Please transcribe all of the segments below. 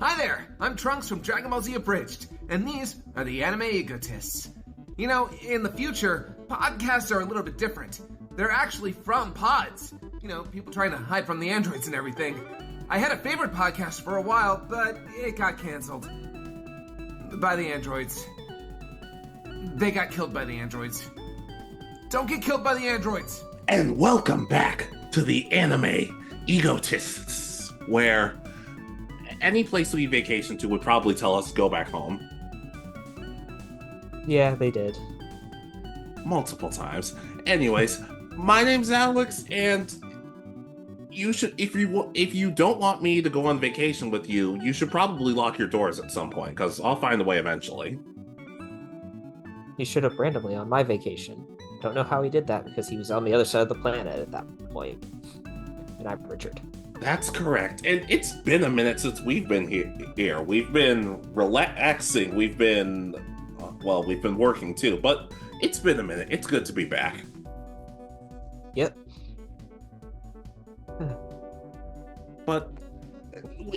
Hi there, I'm Trunks from Dragon Ball Z Abridged, and these are the Anime Egotists. You know, in the future, podcasts are a little bit different. They're actually from pods. You know, people trying to hide from the androids and everything. I had a favorite podcast for a while, but it got canceled. By the androids. They got killed by the androids. Don't get killed by the androids! And welcome back to the Anime Egotists, where any place we vacation to would probably tell us to go back home. Yeah, they did. Multiple times. Anyways, my name's Alex, and you should, if you don't want me to go on vacation with you, you should probably lock your doors at some point, because I'll find a way eventually. He showed up randomly on my vacation. Don't know how he did that, because he was on the other side of the planet at that point. And I'm Richard. That's correct. And it's been a minute since we've been here. We've been relaxing. We've been working too. But it's been a minute. It's good to be back. Yep. But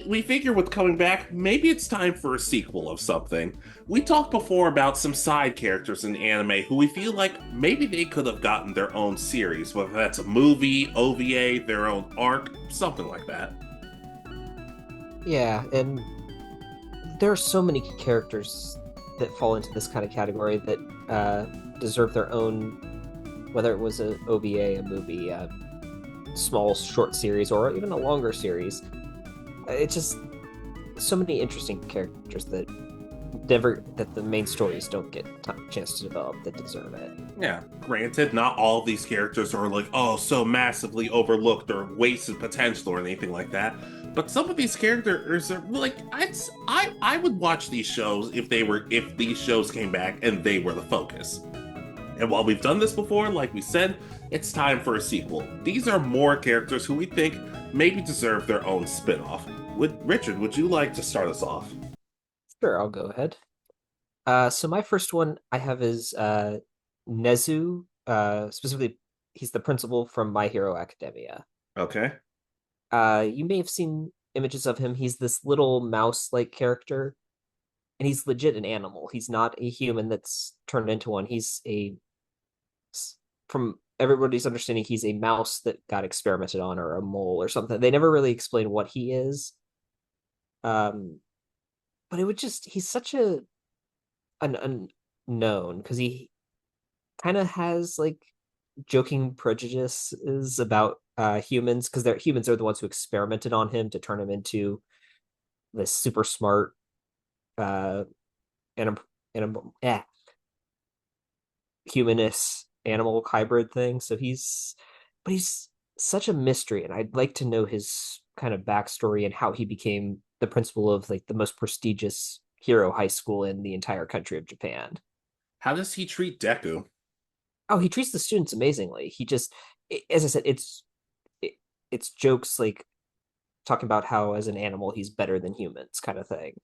we figure with coming back, maybe it's time for a sequel of something. We talked before about some side characters in anime who we feel like maybe they could have gotten their own series, whether that's a movie, OVA, their own arc, something like that. Yeah, and there are so many characters that fall into this kind of category that deserve their own, whether it was an OVA, a movie, a small short series, or even a longer series. It's just so many interesting characters that the main stories don't get a chance to develop that deserve it. Yeah, granted, not all of these characters are like, oh, so massively overlooked or wasted potential or anything like that. But some of these characters are like, I would watch these shows if these shows came back and they were the focus. And while we've done this before, like we said, it's time for a sequel. These are more characters who we think maybe deserve their own spin-off. Richard, would you like to start us off? Sure, I'll go ahead. So my first one I have is Nezu. Specifically, he's the principal from My Hero Academia. Okay. You may have seen images of him. He's this little mouse-like character, and he's legit an animal. He's not a human that's turned into one. From everybody's understanding, he's a mouse that got experimented on, or a mole or something. They never really explain what he is. But he's such an unknown, because he kind of has like joking prejudices about humans, because humans are the ones who experimented on him to turn him into this super smart humanist animal hybrid thing. But he's such a mystery, and I'd like to know his kind of backstory and how he became the principal of like the most prestigious hero high school in the entire country of Japan. How does he treat Deku? Oh, he treats the students amazingly. As I said, it's jokes like talking about how as an animal he's better than humans, kind of thing.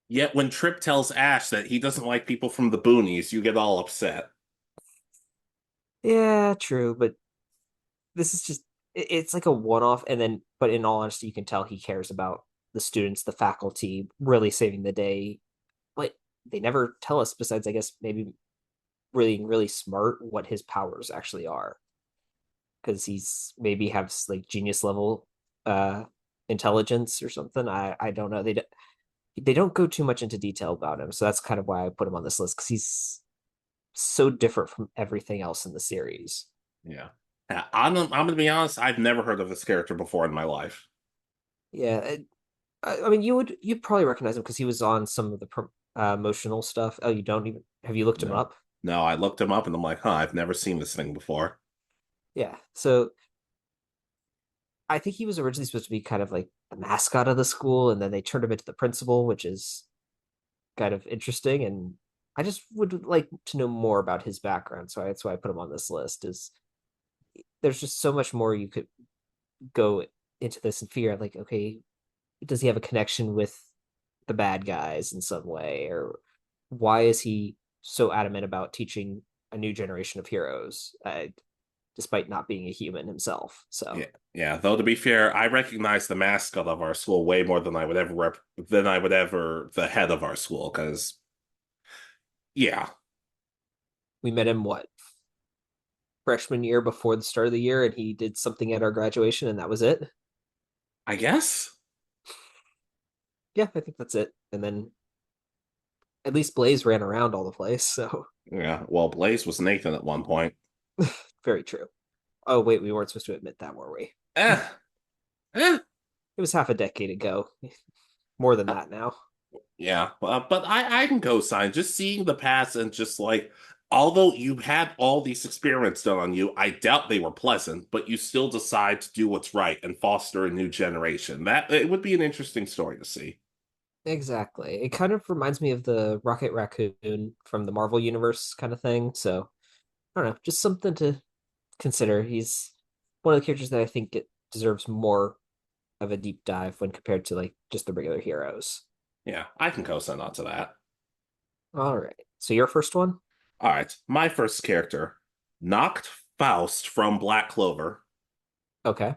Yet when Trip tells Ash that he doesn't like people from the boonies, you get all upset. Yeah, true, but this is just it's like a one-off, but in all honesty, you can tell he cares about the students, the faculty, really saving the day. But they never tell us, besides, I guess, maybe really, really smart, what his powers actually are. Because he's maybe has like genius level intelligence or something. I don't know. They don't go too much into detail about him, so that's kind of why I put him on this list, because he's so different from everything else in the series. Yeah. I'm gonna be honest, I've never heard of this character before in my life. Yeah, I mean, you'd probably recognize him because he was on some of the promotional stuff. Oh, you don't even have you looked him up? No, I looked him up and I'm like, I've never seen this thing before. Yeah, so I think he was originally supposed to be kind of like the mascot of the school, and then they turned him into the principal, which is kind of interesting. And I just would like to know more about his background, so that's why I put him on this list. Is there's just so much more you could go into this and figure out, like, okay, does he have a connection with the bad guys in some way, or why is he so adamant about teaching a new generation of heroes? despite not being a human himself. So Yeah, yeah. Though to be fair, I recognize the mascot of our school way more than I would ever the head of our school. Because yeah, we met him what, freshman year before the start of the year, and he did something at our graduation, and that was it. I guess. Yeah, I think that's it. And then at least Blaze ran around all the place, so Yeah. Well, Blaze was Nathan at one point. very true. Oh wait, we weren't supposed to admit that, were we? Eh, eh. It was half a decade ago. More than that now. Yeah, but I can co-sign just seeing the past and just like, although you had all these experiments done on you, I doubt they were pleasant, but you still decide to do what's right and foster a new generation. That it would be an interesting story to see. Exactly. It kind of reminds me of the Rocket Raccoon from the Marvel Universe kind of thing. So I don't know, just something to consider. He's one of the characters that I think it deserves more of a deep dive when compared to like just the regular heroes. Yeah, I can co-sign on to that. All right. So your first one? All right, my first character, Nacht Faust from Black Clover. Okay.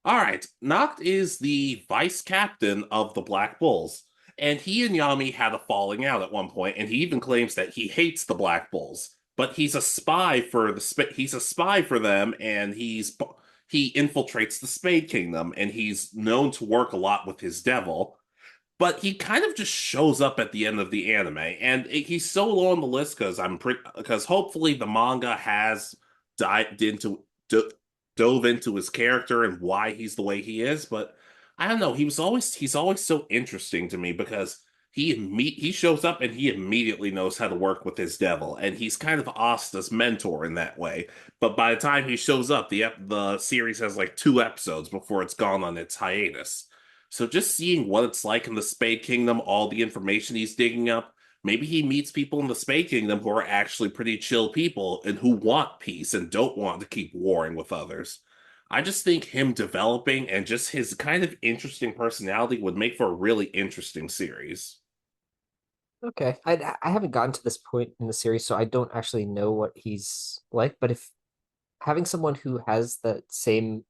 All right, Nacht is the vice captain of the Black Bulls, and he and Yami had a falling out at one point, and he even claims that he hates the Black Bulls, but he's a spy for he's a spy for them, and he infiltrates the Spade Kingdom, and he's known to work a lot with his devil. But he kind of just shows up at the end of the anime, and he's so low on the list because hopefully the manga has dived into dove into his character and why he's the way he is. But I don't know, he's always so interesting to me because he shows up and he immediately knows how to work with his devil, and he's kind of Asta's mentor in that way. But by the time he shows up, the series has like 2 episodes before it's gone on its hiatus. So just seeing what it's like in the Spade Kingdom, all the information he's digging up, maybe he meets people in the Spade Kingdom who are actually pretty chill people and who want peace and don't want to keep warring with others. I just think him developing and just his kind of interesting personality would make for a really interesting series. Okay. I haven't gotten to this point in the series, so I don't actually know what he's like. But if having someone who has that same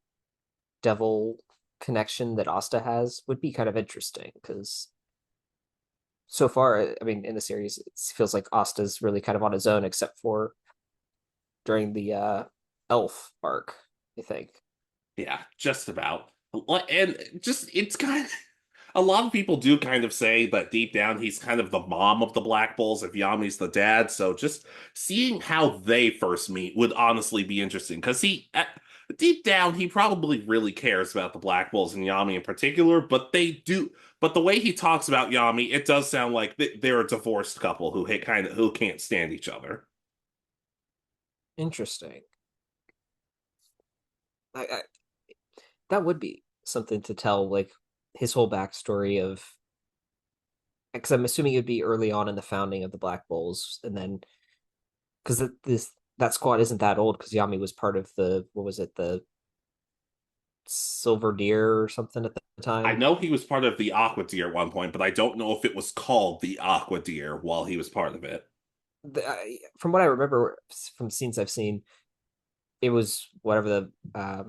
devil connection that Asta has would be kind of interesting because so far, I mean, in the series, it feels like Asta's really kind of on his own, except for during the elf arc, I think. Yeah, just about. And just, it's kind of, a lot of people do kind of say that deep down he's kind of the mom of the Black Bulls if Yami's the dad. So just seeing how they first meet would honestly be interesting because deep down he probably really cares about the Black Bulls and Yami in particular, but they do. But the way he talks about Yami, it does sound like they're a divorced couple who can't stand each other. Interesting. I that would be something to tell, like his whole backstory of, because I'm assuming it would be early on in the founding of the Black Bulls, and then because this that squad isn't that old, because Yami was part of the, what was it, the Silver Deer or something at the I time. know he was part of the Aqua Deer at one point, but I don't know if it was called the Aqua Deer while he was part of it. From what I remember from scenes I've seen, it was whatever the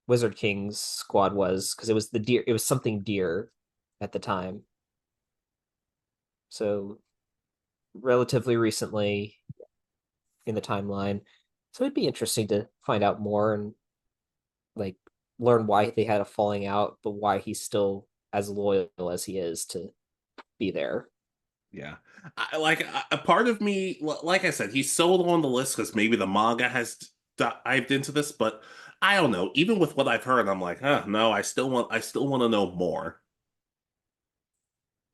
Wizard King's squad was, because it was the deer. It was something deer at the time. So relatively recently in the timeline. So it'd be interesting to find out more and like learn why they had a falling out, but why he's still as loyal as he is to be there. Yeah. A part of me, like I said, he's so low on the list because maybe the manga has dived into this, but I don't know. Even with what I've heard, I'm like, no, I still want to know more.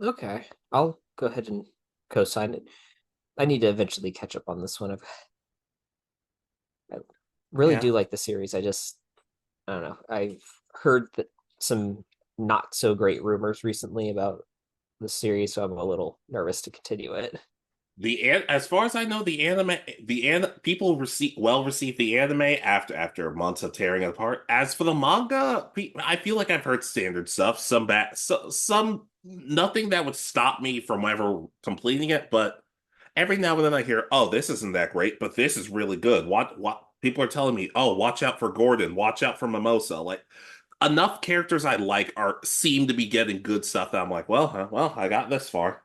Okay, I'll go ahead and co-sign it. I need to eventually catch up on this one. I really Yeah. do like the series. I don't know. I've heard that some not so great rumors recently about the series, so I'm a little nervous to continue it. As far as I know, people receive the anime after months of tearing it apart. As for the manga, I feel like I've heard standard stuff, some nothing that would stop me from ever completing it, but every now and then I hear, "Oh, this isn't that great, but this is really good." What People are telling me, "Oh, watch out for Gordon, watch out for Mimosa." Like enough characters I like are seem to be getting good stuff that I'm like, well, I got this far.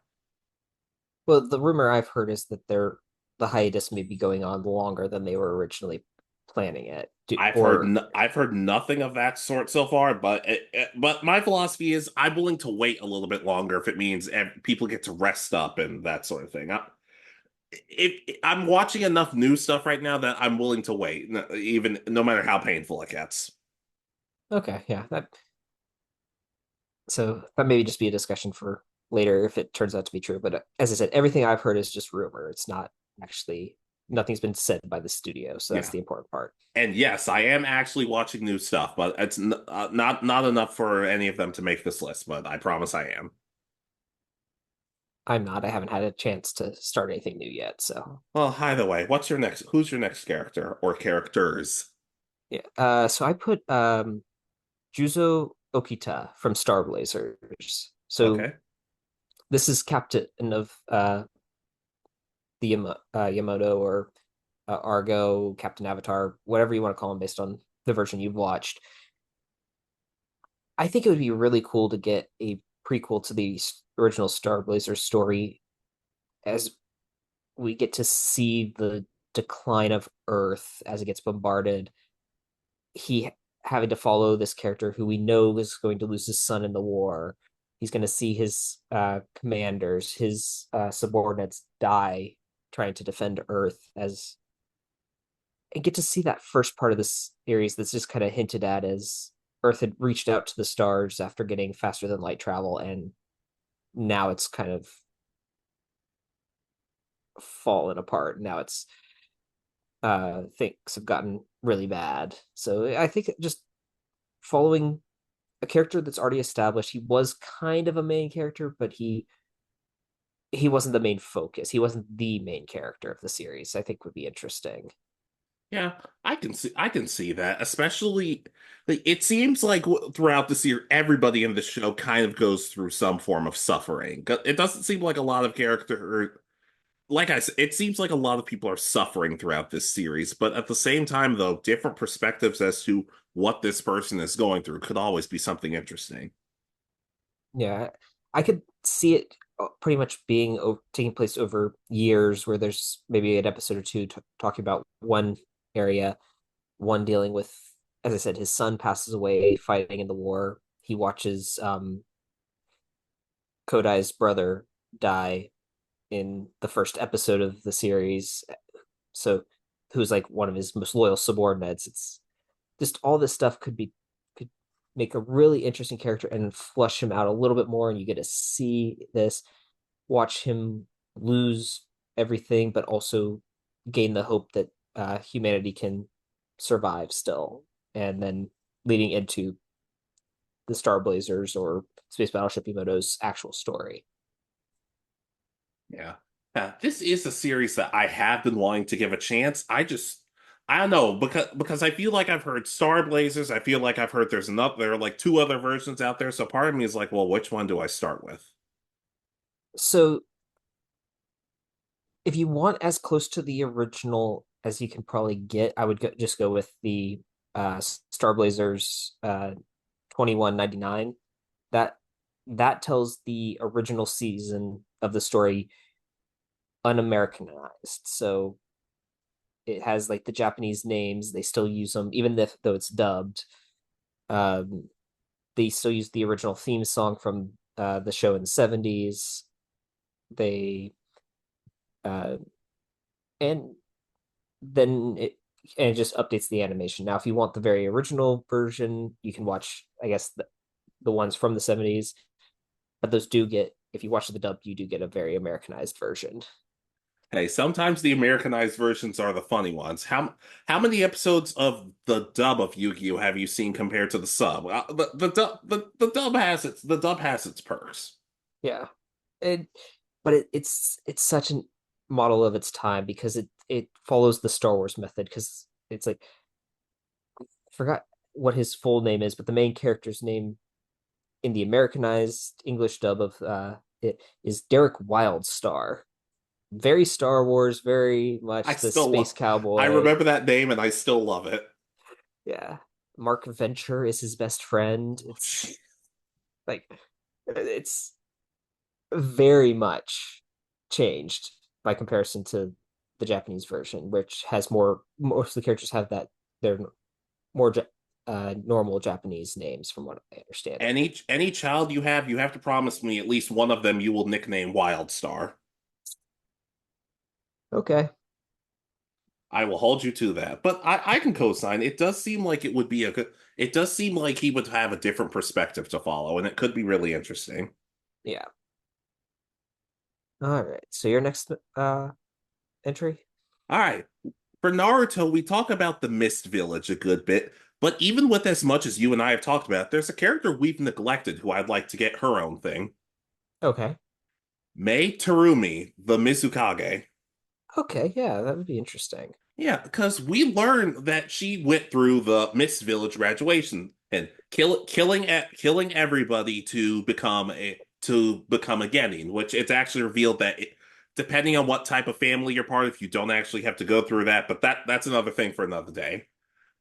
Well, the rumor I've heard is that the hiatus may be going on longer than they were originally planning it. Or I've heard nothing of that sort so far, but but my philosophy is I'm willing to wait a little bit longer if it means people get to rest up and that sort of thing. I'm watching enough new stuff right now that I'm willing to wait, even no matter how painful it gets. okay, yeah, that maybe just be a discussion for later if it turns out to be true. But as I said, everything I've heard is just rumor. It's not actually nothing's been said by the studio, so that's Yeah. the important part. And yes, I am actually watching new stuff, but it's not enough for any of them to make this list, but I promise I am. I'm not. I haven't had a chance to start anything new yet, so Well, either way, who's your next character or characters? yeah. So I put Juzo Okita from Star Blazers. So Okay. this is captain of the Yamato or Argo, Captain Avatar, whatever you want to call him based on the version you've watched. I think it would be really cool to get a prequel to the original Star Blazers story as we get to see the decline of Earth as it gets bombarded. He having to follow this character who we know is going to lose his son in the war. He's going to see his commanders, his subordinates die trying to defend Earth as and get to see that first part of this series that's just kind of hinted at as Earth had reached out to the stars after getting faster than light travel, and now it's kind of fallen apart. Now it's things have gotten really bad. So I think just following a character that's already established, he was kind of a main character, but he wasn't the main focus. He wasn't the main character of the series. I think would be interesting. Yeah, I can see that, especially like it seems like throughout this year everybody in the show kind of goes through some form of suffering. It doesn't seem like a lot of character like I said, it seems like a lot of people are suffering throughout this series, but at the same time though, different perspectives as to what this person is going through could always be something interesting. Yeah, I could see it pretty much being taking place over years, where there's maybe an episode or two talking about one area, one dealing with, as I said, his son passes away fighting in the war. He watches Kodai's brother die in the first episode of the series. So, who's like one of his most loyal subordinates. It's just all this stuff could make a really interesting character and flush him out a little bit more, and you get to see this, watch him lose everything, but also gain the hope that humanity can survive still, and then leading into the Star Blazers or Space Battleship Yamato's actual story. Yeah. This is a series that I have been wanting to give a chance. I don't know because I feel like I've heard Star Blazers. I feel like I've heard there are like two other versions out there. So part of me is like, well, which one do I start with? So if you want as close to the original as you can probably get, I would just go with the Star Blazers 2199. That that tells the original season of the story un-Americanized. So it has like the Japanese names. They still use them, even though it's dubbed. Um, they still use the original theme song from the show in the 70s. They uh, and then it just updates the animation. Now, if you want the very original version, you can watch, I guess, the ones from the 70s. But those do get, if you watch the dub, you do get a very Americanized version. Hey, sometimes the Americanized versions are the funny ones. How many episodes of the dub of Yu-Gi-Oh have you seen compared to the sub? The dub has its perks. Yeah. It, but it's such a model of its time because it follows the Star Wars method, because it's like I forgot what his full name is, but the main character's name in the Americanized English dub of it is Derek Wildstar. Very Star Wars, very I much the still space love. I cowboy. remember that name, and I still love it. Yeah. Mark Venture is his best friend. It's like it's very much changed by comparison to the Japanese version, which has more. Most of the characters have that they're more normal Japanese names, from what I understand. Any child you have to promise me at least one of them you will nickname Wildstar. Okay. I will hold you to that. But I can co-sign. It does seem like it would be a good. It does seem like he would have a different perspective to follow, and it could be really interesting. Yeah. All right. So your next entry? All right. For Naruto, we talk about the Mist Village a good bit, but even with as much as you and I have talked about, there's a character we've neglected who I'd like to get her own thing. Okay. Mei Terumi, the Mizukage. Okay, yeah, that would be interesting. Yeah, because we learned that she went through the Mist Village graduation and killing everybody to become a genin, which it's actually revealed that depending on what type of family you're part of, you don't actually have to go through that. But that's another thing for another day.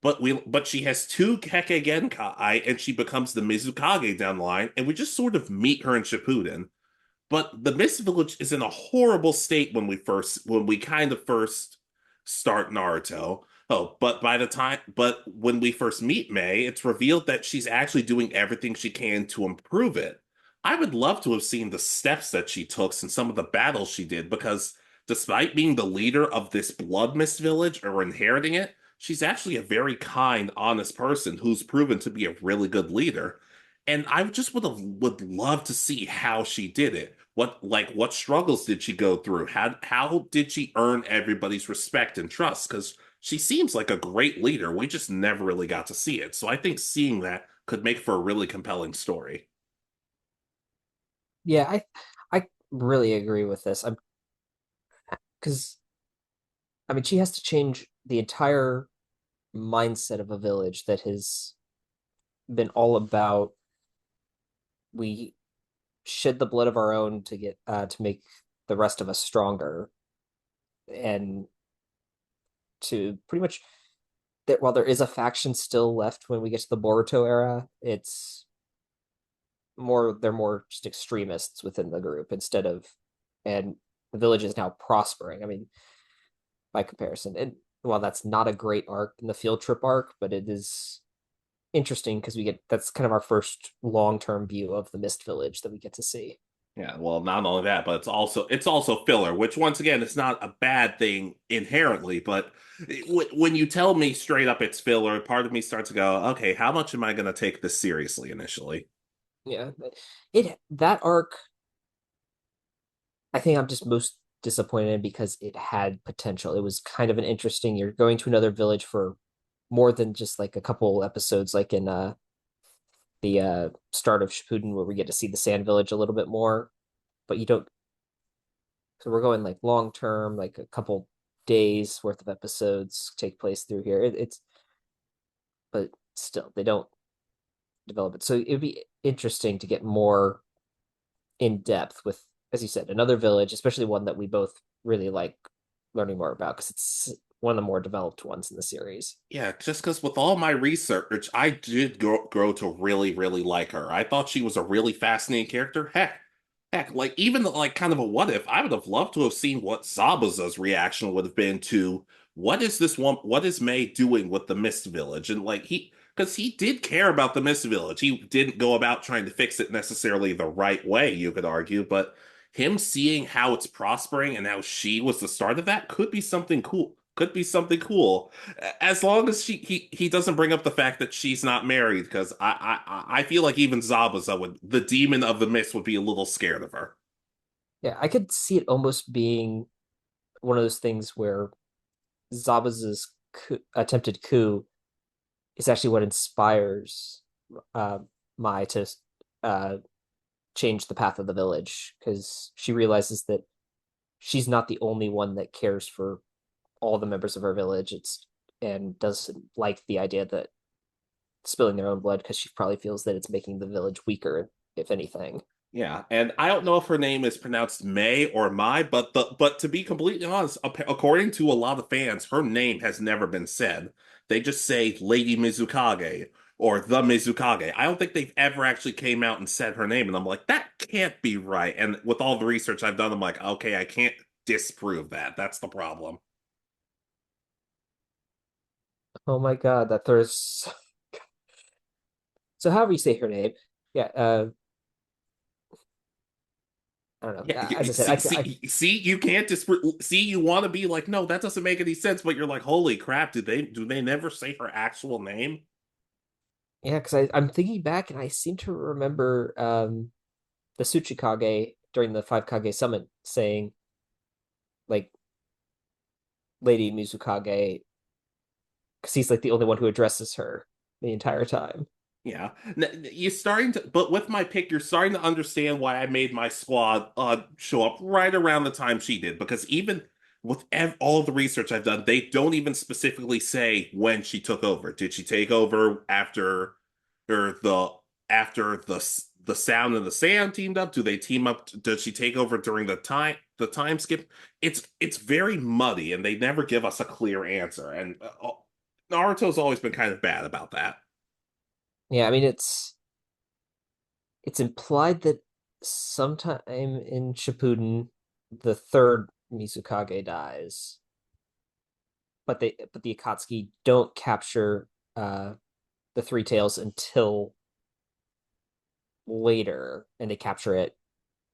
But she has two Kekkei Genkai and she becomes the Mizukage down the line, and we just sort of meet her in Shippuden. But the Mist Village is in a horrible state when we kind of first start Naruto. Oh, but when we first meet Mei, it's revealed that she's actually doing everything she can to improve it. I would love to have seen the steps that she took and some of the battles she did, because despite being the leader of this Blood Mist Village or inheriting it, she's actually a very kind, honest person who's proven to be a really good leader. And I just would love to see how she did it. What struggles did she go through? How did she earn everybody's respect and trust? Because she seems like a great leader. We just never really got to see it. So I think seeing that could make for a really compelling story. Yeah, I really agree with this. I'm because I mean she has to change the entire mindset of a village that has been all about we shed the blood of our own to get to make the rest of us stronger, and to pretty much that while there is a faction still left when we get to the Boruto era, it's more they're more just extremists within the group instead of, and the village is now prospering. I mean, by comparison, and while that's not a great arc in the field trip arc, but it is interesting because we get that's kind of our first long-term view of the Mist Village that we get to see. Yeah, well, not only that, but it's also filler, which once again, it's not a bad thing inherently. But when you tell me straight up it's filler, part of me starts to go, okay, how much am I going to take this seriously initially? Yeah, it that arc I think I'm just most disappointed in because it had potential. It was kind of an interesting. You're going to another village for more than just like a couple episodes, like in the start of Shippuden, where we get to see the Sand Village a little bit more. But you don't. So we're going like long term, like a couple days worth of episodes take place through here. It's but still they don't develop it. So it would be interesting to get more in depth with, as you said, another village, especially one that we both really like learning more about because it's one of the more developed ones in the series. Yeah, just because with all my research, I did grow to really, really like her. I thought she was a really fascinating character. Heck, like even like kind of a what if. I would have loved to have seen what Zabuza's reaction would have been to what is May doing with the Mist Village, and like because he did care about the Mist Village. He didn't go about trying to fix it necessarily the right way, you could argue, but him seeing how it's prospering and how she was the start of that could be something cool. Could be something cool, as long as he doesn't bring up the fact that she's not married. Because I feel like even Zabuza would, the demon of the mist, would be a little scared of her. Yeah, I could see it almost being one of those things where Zabuza's attempted coup is actually what inspires uh, Mai to uh, change the path of the village because she realizes that she's not the only one that cares for all the members of her village. It's and doesn't like the idea that spilling their own blood because she probably feels that it's making the village weaker, if anything. Yeah, and I don't know if her name is pronounced May or Mai, but to be completely honest, according to a lot of fans, her name has never been said. They just say Lady Mizukage or the Mizukage. I don't think they've ever actually came out and said her name, and I'm like, that can't be right. And with all the research I've done, I'm like, okay, I can't disprove that. That's the problem. Oh my god, that there's so however you say her name. Yeah, I don't know. Yeah, As I said, see, you can't disprove. See, you want to be like, no, that doesn't make any sense, but you're like, holy crap, do they never say her actual name? yeah, because I'm thinking back and I seem to remember the Tsuchikage during the Five Kage Summit saying like Lady Mizukage because he's like the only one who addresses her the entire time. Yeah, you're starting to, but with my pick, you're starting to understand why I made my squad show up right around the time she did. Because even with all of the research I've done, they don't even specifically say when she took over. Did she take over or the sound and the sand teamed up? Do they team up? Does she take over during the time skip? It's very muddy, and they never give us a clear answer. And Naruto's always been kind of bad about that. Yeah, I mean it's implied that sometime in Shippuden the third Mizukage dies, but the Akatsuki don't capture the Three Tails until later, and they capture it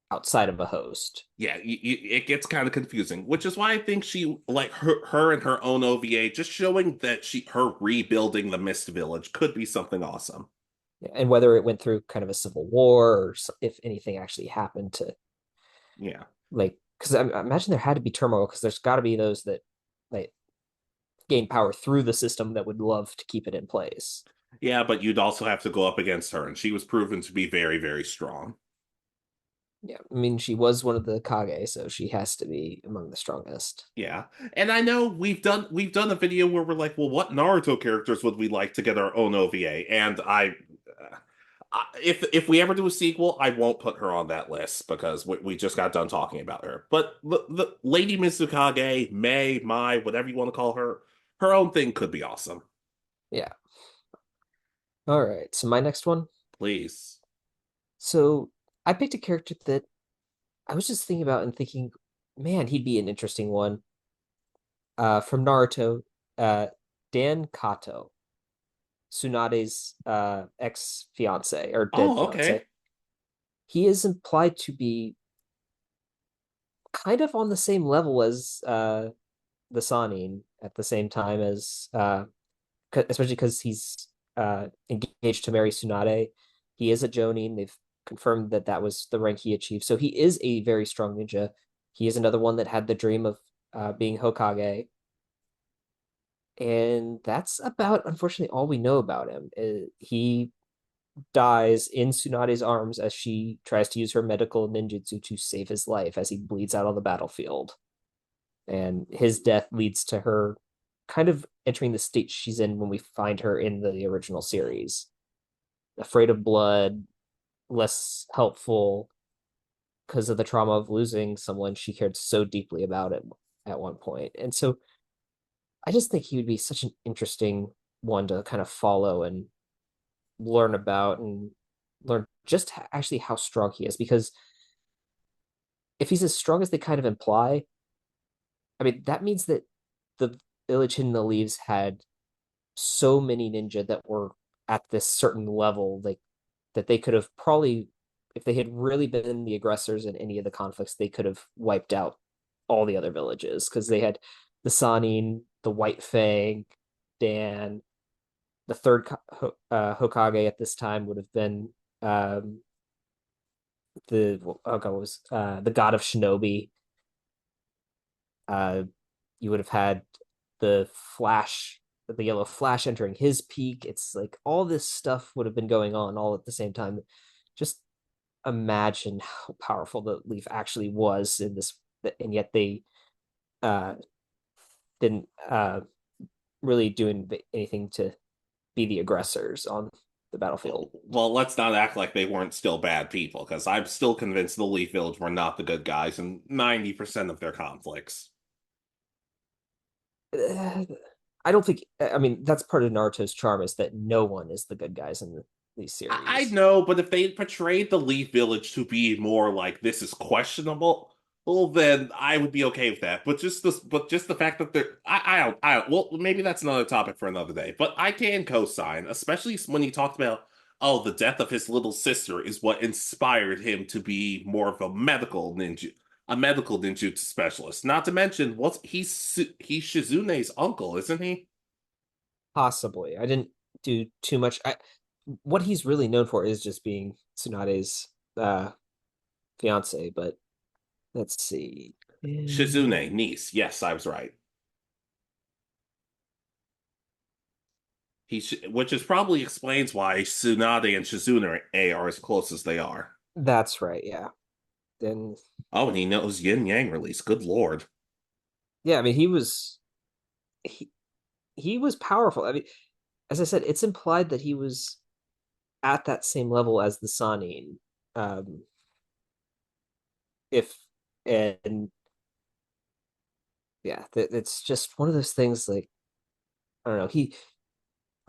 outside of a host. Yeah, it gets kind of confusing, which is why I think she like her and her own OVA just showing that her rebuilding the Mist Village could be something awesome. And whether it went through kind of a civil war or if anything actually happened to Yeah. like because I imagine there had to be turmoil because there's got to be those that like gain power through the system that would love to keep it in place. Yeah, but you'd also have to go up against her, and she was proven to be very, very strong. Yeah, I mean she was one of the Kage, so she has to be among the strongest. Yeah. And I know we've done a video where we're like, well, what Naruto characters would we like to get our own OVA? And if we ever do a sequel, I won't put her on that list because we just got done talking about her. But the Lady Mizukage, May, Mai, whatever you want to call her, her own thing could be awesome. Yeah. All right. So my next one. Please. So I picked a character that I was just thinking about and thinking, man, he'd be an interesting one. From Naruto, uh, Dan Katō, Tsunade's ex-fiance or dead Oh, okay. fiance. He is implied to be kind of on the same level as the Sanin at the same time as especially because he's engaged to marry Tsunade. He is a Jonin. They've confirmed that that was the rank he achieved. So he is a very strong ninja. He is another one that had the dream of being Hokage. And that's about, unfortunately, all we know about him. He dies in Tsunade's arms as she tries to use her medical ninjutsu to save his life as he bleeds out on the battlefield. And his death leads to her kind of entering the state she's in when we find her in the original series. Afraid of blood, less helpful because of the trauma of losing someone she cared so deeply about at one point. And so I just think he would be such an interesting one to kind of follow and learn about and learn just actually how strong he is. Because if he's as strong as they kind of imply, I mean, that means that the village hidden in the leaves had so many ninja that were at this certain level, like that they could have probably, if they had really been the aggressors in any of the conflicts, they could have wiped out all the other villages because they had the Sanin, the White Fang, Dan, the third Hokage at this time would have been um, the oh god was the god of Shinobi. Uh, you would have had the Flash, the Yellow Flash entering his peak. It's like all this stuff would have been going on all at the same time. Just imagine how powerful the Leaf actually was in this, and yet they uh, didn't really do anything to be the aggressors on the battlefield. Well, let's not act like they weren't still bad people, because I'm still convinced the Leaf Village were not the good guys in 90% of their conflicts. I don't think. I mean, that's part of Naruto's charm is that no one is the good guys in these I series. know, but if they portrayed the Leaf Village to be more like this is questionable, well, then I would be okay with that. But just the fact that they're, well, maybe that's another topic for another day. But I can co-sign, especially when he talked about, oh, the death of his little sister is what inspired him to be more of a medical ninjutsu specialist. Not to mention, he's Shizune's uncle, isn't he? Possibly, I didn't do too much. What he's really known for is just being Tsunade's fiance. But let's see. Shizune, niece. Yes, I was right. Which is probably explains why Tsunade and Shizune are as close as they are. That's right. Yeah. Then Oh, and he knows Yin Yang release. Good lord. yeah. I mean, he he was powerful. I mean, as I said, it's implied that he was at that same level as the Sanin. Um, if and yeah, it's just one of those things. Like I don't know.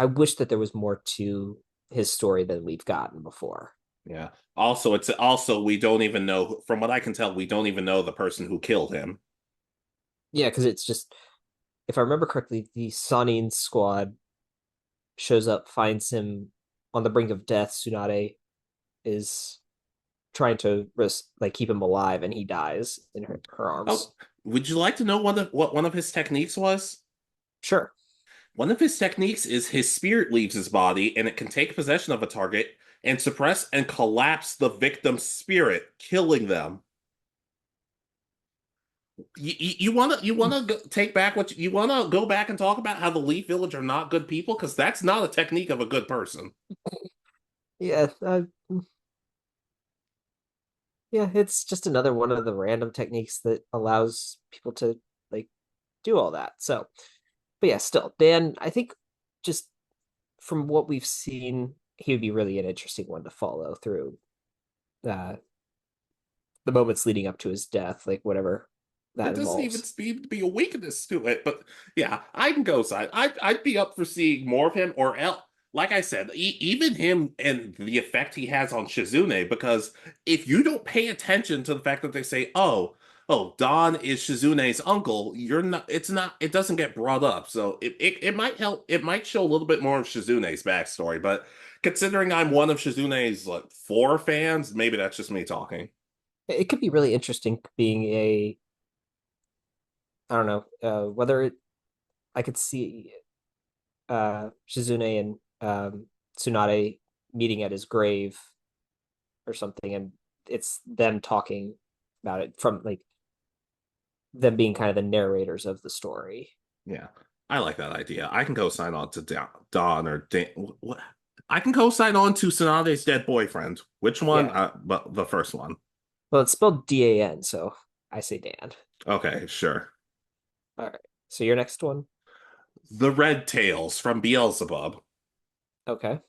I wish that there was more to his story than we've gotten before. Yeah. Also, it's also we don't even know. From what I can tell, we don't even know the person who killed him. Yeah, because it's just if I remember correctly, the Sanin squad shows up, finds him on the brink of death. Tsunade is trying to like keep him alive, and he dies in her Oh, arms. would you like to know what one of his techniques was? Sure. One of his techniques is his spirit leaves his body and it can take possession of a target and suppress and collapse the victim's spirit, killing them. You want to take back what you want to go back and talk about how the Leaf Village are not good people because that's not a technique of a good person. Yeah. Yeah, it's just another one of the random techniques that allows people to like do all that. So, but yeah, still, Dan, I think just from what we've seen, he would be really an interesting one to follow through uh the moments leading up to his death, like whatever There that doesn't even involves. seem to be a weakness to it, but yeah, I can go side. I'd be up for seeing more of him, or else, like I said, even him and the effect he has on Shizune. Because if you don't pay attention to the fact that they say, "Oh, Don is Shizune's uncle," you're not. It's not. It doesn't get brought up, so it might help. It might show a little bit more of Shizune's backstory. But considering I'm one of Shizune's like four fans, maybe that's just me talking. It could be really interesting being a I don't know, whether I could see Shizune and Tsunade meeting at his grave or something, and it's them talking about it from like them being kind of the narrators of the story. Yeah, I like that idea. I can co-sign on to Don or Dan. What? I can co-sign on to Tsunade's dead boyfriend. Which one? Yeah. But the first one. Well, it's spelled Dan, so I say Dan. Okay, sure. All right. So your next one? The Red Tails from Beelzebub. Okay.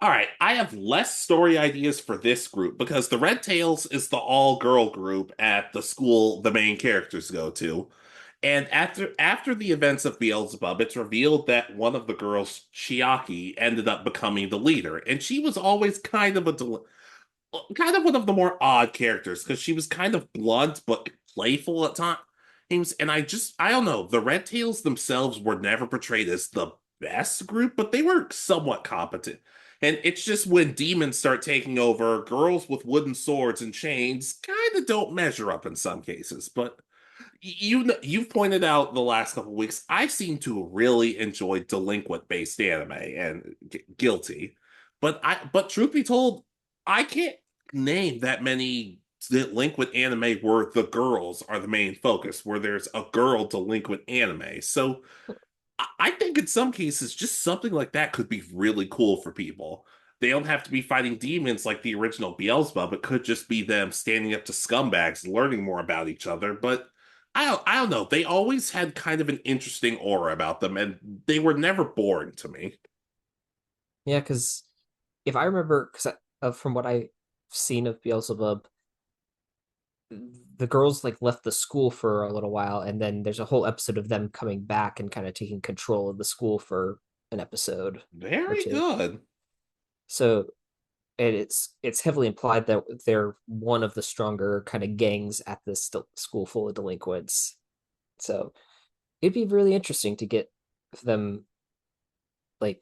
All right, I have less story ideas for this group because the Red Tails is the all-girl group at the school the main characters go to. And after the events of Beelzebub, it's revealed that one of the girls, Chiaki, ended up becoming the leader, and she was always kind of one of the more odd characters because she was kind of blunt but playful at times. And I don't know, the Red Tails themselves were never portrayed as the best group, but they were somewhat competent. And it's just when demons start taking over, girls with wooden swords and chains kind of don't measure up in some cases. But you've pointed out the last couple of weeks, I seem to really enjoy delinquent based anime and guilty. But truth be told, I can't name that many delinquent anime where the girls are the main focus, where there's a girl delinquent anime. So I think in some cases, just something like that could be really cool for people. They don't have to be fighting demons like the original Beelzebub. It could just be them standing up to scumbags, learning more about each other. But I don't know. They always had kind of an interesting aura about them, and they were never boring to me. Yeah, because if I remember, because from what I've seen of Beelzebub, the girls like left the school for a little while, and then there's a whole episode of them coming back and kind of taking control of the school for an episode or Very two. good. So and it's heavily implied that they're one of the stronger kind of gangs at this school full of delinquents. So it'd be really interesting to get them like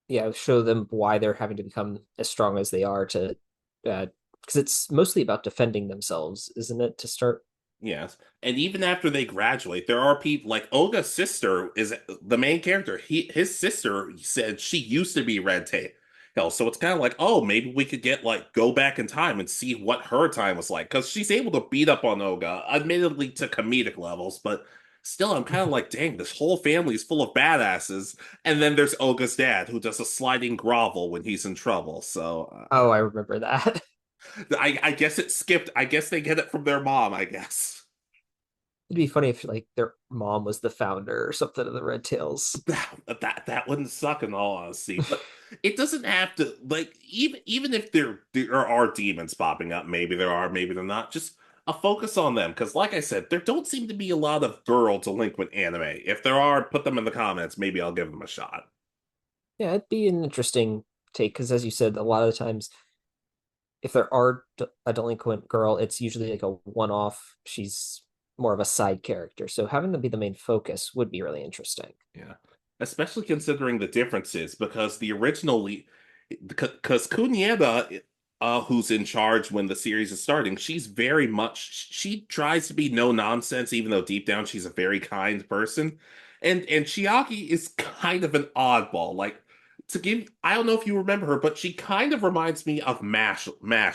yeah show them why they're having to become as strong as they are to because it's mostly about defending themselves, isn't it, to start. Yes. And even after they graduate, there are people like Olga's sister is the main character. His sister said she used to be Red Tail. So it's kind of like, oh, maybe we could get like go back in time and see what her time was like. Because she's able to beat up on Olga, admittedly to comedic levels, but still I'm kind of like, dang, this whole family is full of badasses. And then there's Olga's dad who does a sliding grovel when he's in trouble. So Oh, I remember that. I guess it skipped. I guess they get it from their mom, I guess. It'd be funny if like their mom was the founder or something of the Red Tails. That wouldn't suck in all honesty. But it doesn't have to like even if there are demons popping up, maybe there are, maybe they're not. Just a focus on them. Because like I said, there don't seem to be a lot of girl delinquent anime. If there are, put them in the comments. Maybe I'll give them a shot. Yeah, it'd be an interesting take because, as you said, a lot of the times, if there are a delinquent girl, it's usually like a one-off. She's more of a side character, so having them be the main focus would be really interesting. Yeah. Especially considering the differences, because the originally, because Kunieda, who's in charge when the series is starting, she's very much, she tries to be no nonsense, even though deep down she's a very kind person. And Chiaki is kind of an oddball. Like, to give, I don't know if you remember her, but she kind of reminds me of Mash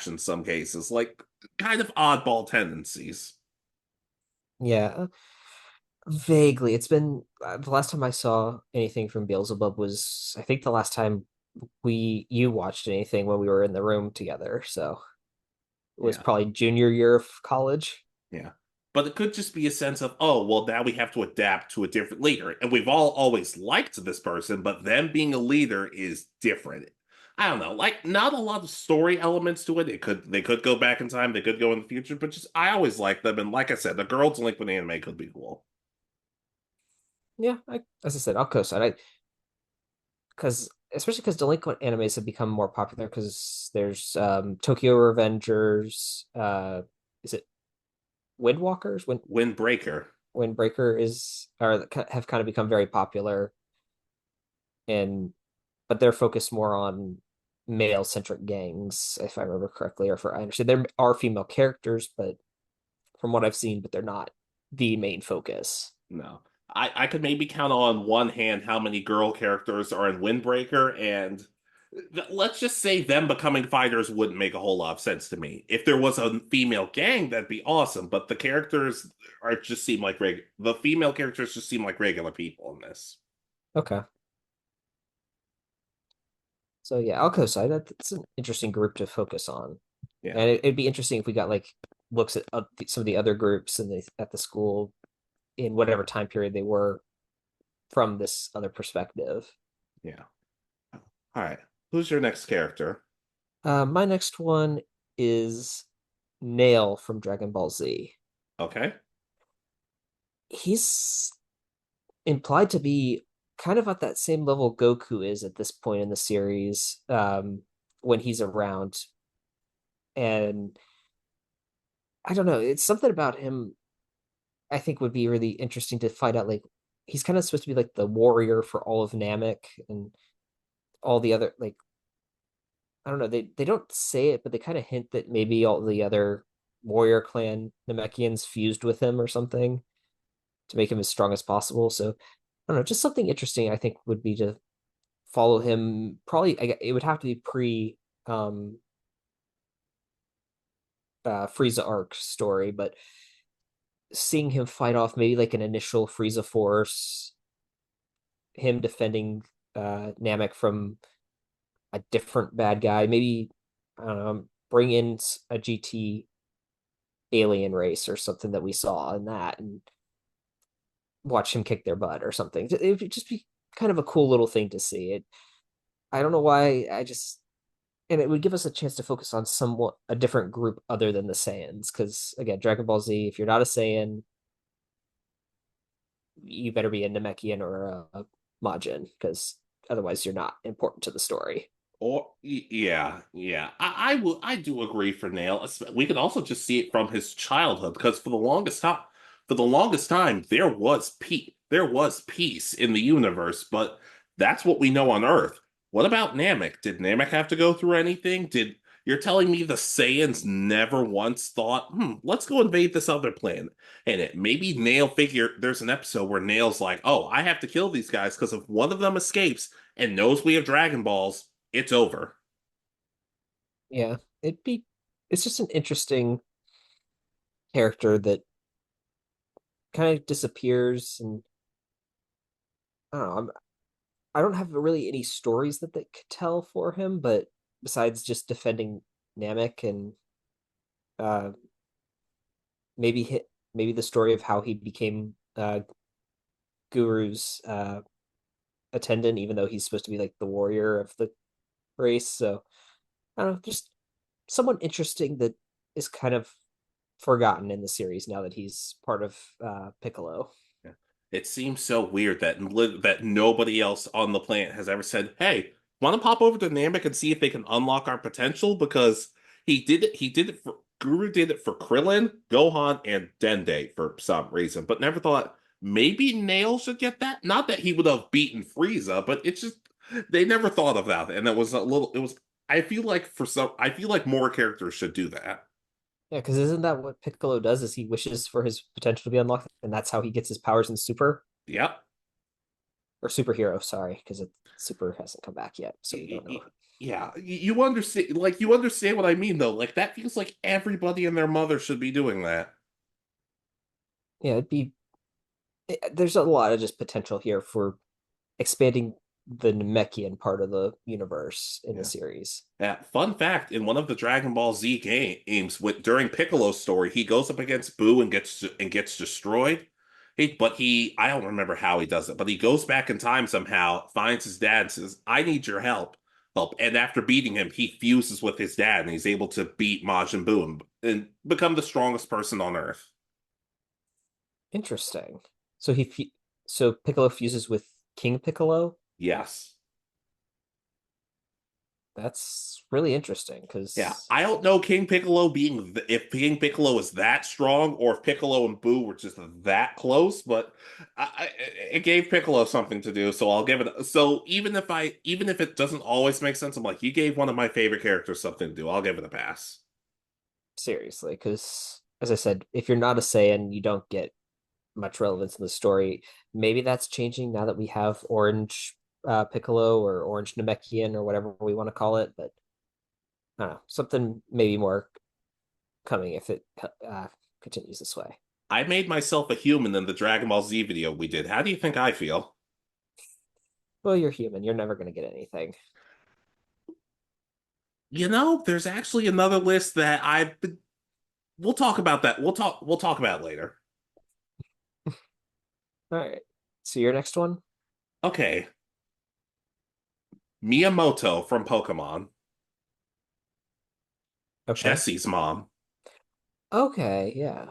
in some cases, like, kind of oddball tendencies. Yeah, vaguely. It's been the last time I saw anything from Beelzebub was I think the last time we you watched anything when we were in the room together. So it was Yeah. probably junior year of college. Yeah. But it could just be a sense of, oh, well, now we have to adapt to a different leader. And we've all always liked this person, but them being a leader is different. I don't know, like not a lot of story elements to it. They could go back in time, they could go in the future, but just I always liked them. And like I said, the girls delinquent anime could be cool. Yeah, as I said, I'll co-sign. I because especially because delinquent animes have become more popular because there's Tokyo Revengers. Is it Windwalkers? Windbreaker. Windbreaker is or have kind of become very popular, and but they're focused more on male centric gangs, if I remember correctly, or if I understand there are female characters, but from what I've seen, but they're not the main focus. No. I could maybe count on one hand how many girl characters are in Windbreaker, and let's just say them becoming fighters wouldn't make a whole lot of sense to me. If there was a female gang, that'd be awesome, but the characters are just seem like the female characters just seem like regular people in this. Okay. So yeah, I'll co-side. That's an interesting group to focus on, Yeah. and it'd be interesting if we got like looks at some of the other groups in at the school in whatever time period they were from this other perspective. Yeah. All right. Who's your next character? My next one is Nail from Dragon Ball Z. Okay. He's implied to be kind of at that same level Goku is at this point in the series when he's around. And I don't know, it's something about him I think would be really interesting to find out. Like, he's kind of supposed to be like the warrior for all of Namek and all the other, like, I don't know, they don't say it, but they kind of hint that maybe all the other warrior clan Namekians fused with him or something to make him as strong as possible. So I don't know, just something interesting I think would be to follow him. Probably it would have to be pre Frieza arc story, but seeing him fight off maybe like an initial Frieza force, him defending Namek from a different bad guy, maybe I don't know, bring in a GT alien race or something that we saw in that and watch him kick their butt or something. It would just be kind of a cool little thing to see. I don't know why. And it would give us a chance to focus on somewhat a different group other than the Saiyans. Because again, Dragon Ball Z, if you're not a Saiyan, you better be a Namekian or a Majin, because otherwise you're not important to the story. Or yeah, yeah, I will. I do agree for Nail. We could also just see it from his childhood because for the longest time, there was peace in the universe. But that's what we know on Earth. What about Namek? Did Namek have to go through anything? Did You're telling me the Saiyans never once thought, let's go invade this other planet? And it maybe Nail figure. There's an episode where Nail's like, oh, I have to kill these guys because if one of them escapes and knows we have Dragon Balls, it's over. Yeah, it's just an interesting character that kind of disappears, and I don't know. I don't have really any stories that they could tell for him, but besides just defending Namek and uh maybe the story of how he became Guru's attendant, even though he's supposed to be like the warrior of the race. So I don't know, just someone interesting that is kind of forgotten in the series now that he's part of Piccolo. Yeah. It seems so weird that nobody else on the planet has ever said, "Hey, want to pop over to Namek and see if they can unlock our potential?" Because he did it. He did it for Guru did it for Krillin, Gohan, and Dende for some reason, but never thought maybe Nail should get that. Not that he would have beaten Frieza, but it's just they never thought of that, and it was a little. It was. I feel like more characters should do that. Yeah, because isn't that what Piccolo does? Is he wishes for his potential to be unlocked, and that's how he gets his powers in Super Yep. or Superhero? Sorry, because Super hasn't come back yet, so you don't know. Yeah, you understand, you understand what I mean, though. Like, that feels like everybody and their mother should be doing that. Yeah, there's a lot of just potential here for expanding the Namekian part of the universe in the Yeah. series. Yeah. Fun fact: in one of the Dragon Ball Z games, during Piccolo's story, he goes up against Boo and gets destroyed. I don't remember how he does it, but he goes back in time somehow, finds his dad, and says, "I need your help." And after beating him, he fuses with his dad, and he's able to beat Majin Buu and become the strongest person on Earth. Interesting. So so Piccolo fuses with King Piccolo. Yes. That's really interesting Yeah, because I don't know if King Piccolo is that strong or if Piccolo and Boo were just that close, but it gave Piccolo something to do, so I'll give it. So even if it doesn't always make sense, I'm like, you gave one of my favorite characters something to do. I'll give it a pass. seriously, because as I said, if you're not a Saiyan, you don't get much relevance in the story. Maybe that's changing now that we have Orange Piccolo or Orange Namekian or whatever we want to call it. But I don't know, something maybe more coming if it continues this way. I made myself a human in the Dragon Ball Z video we did. How do you think I feel? Well, you're human. You're never going to get anything. There's actually another list that I've been. We'll talk about that. We'll talk about it later. All right. So your next one? Okay. Miyamoto from Pokemon, Okay. Jesse's mom. Okay. Yeah.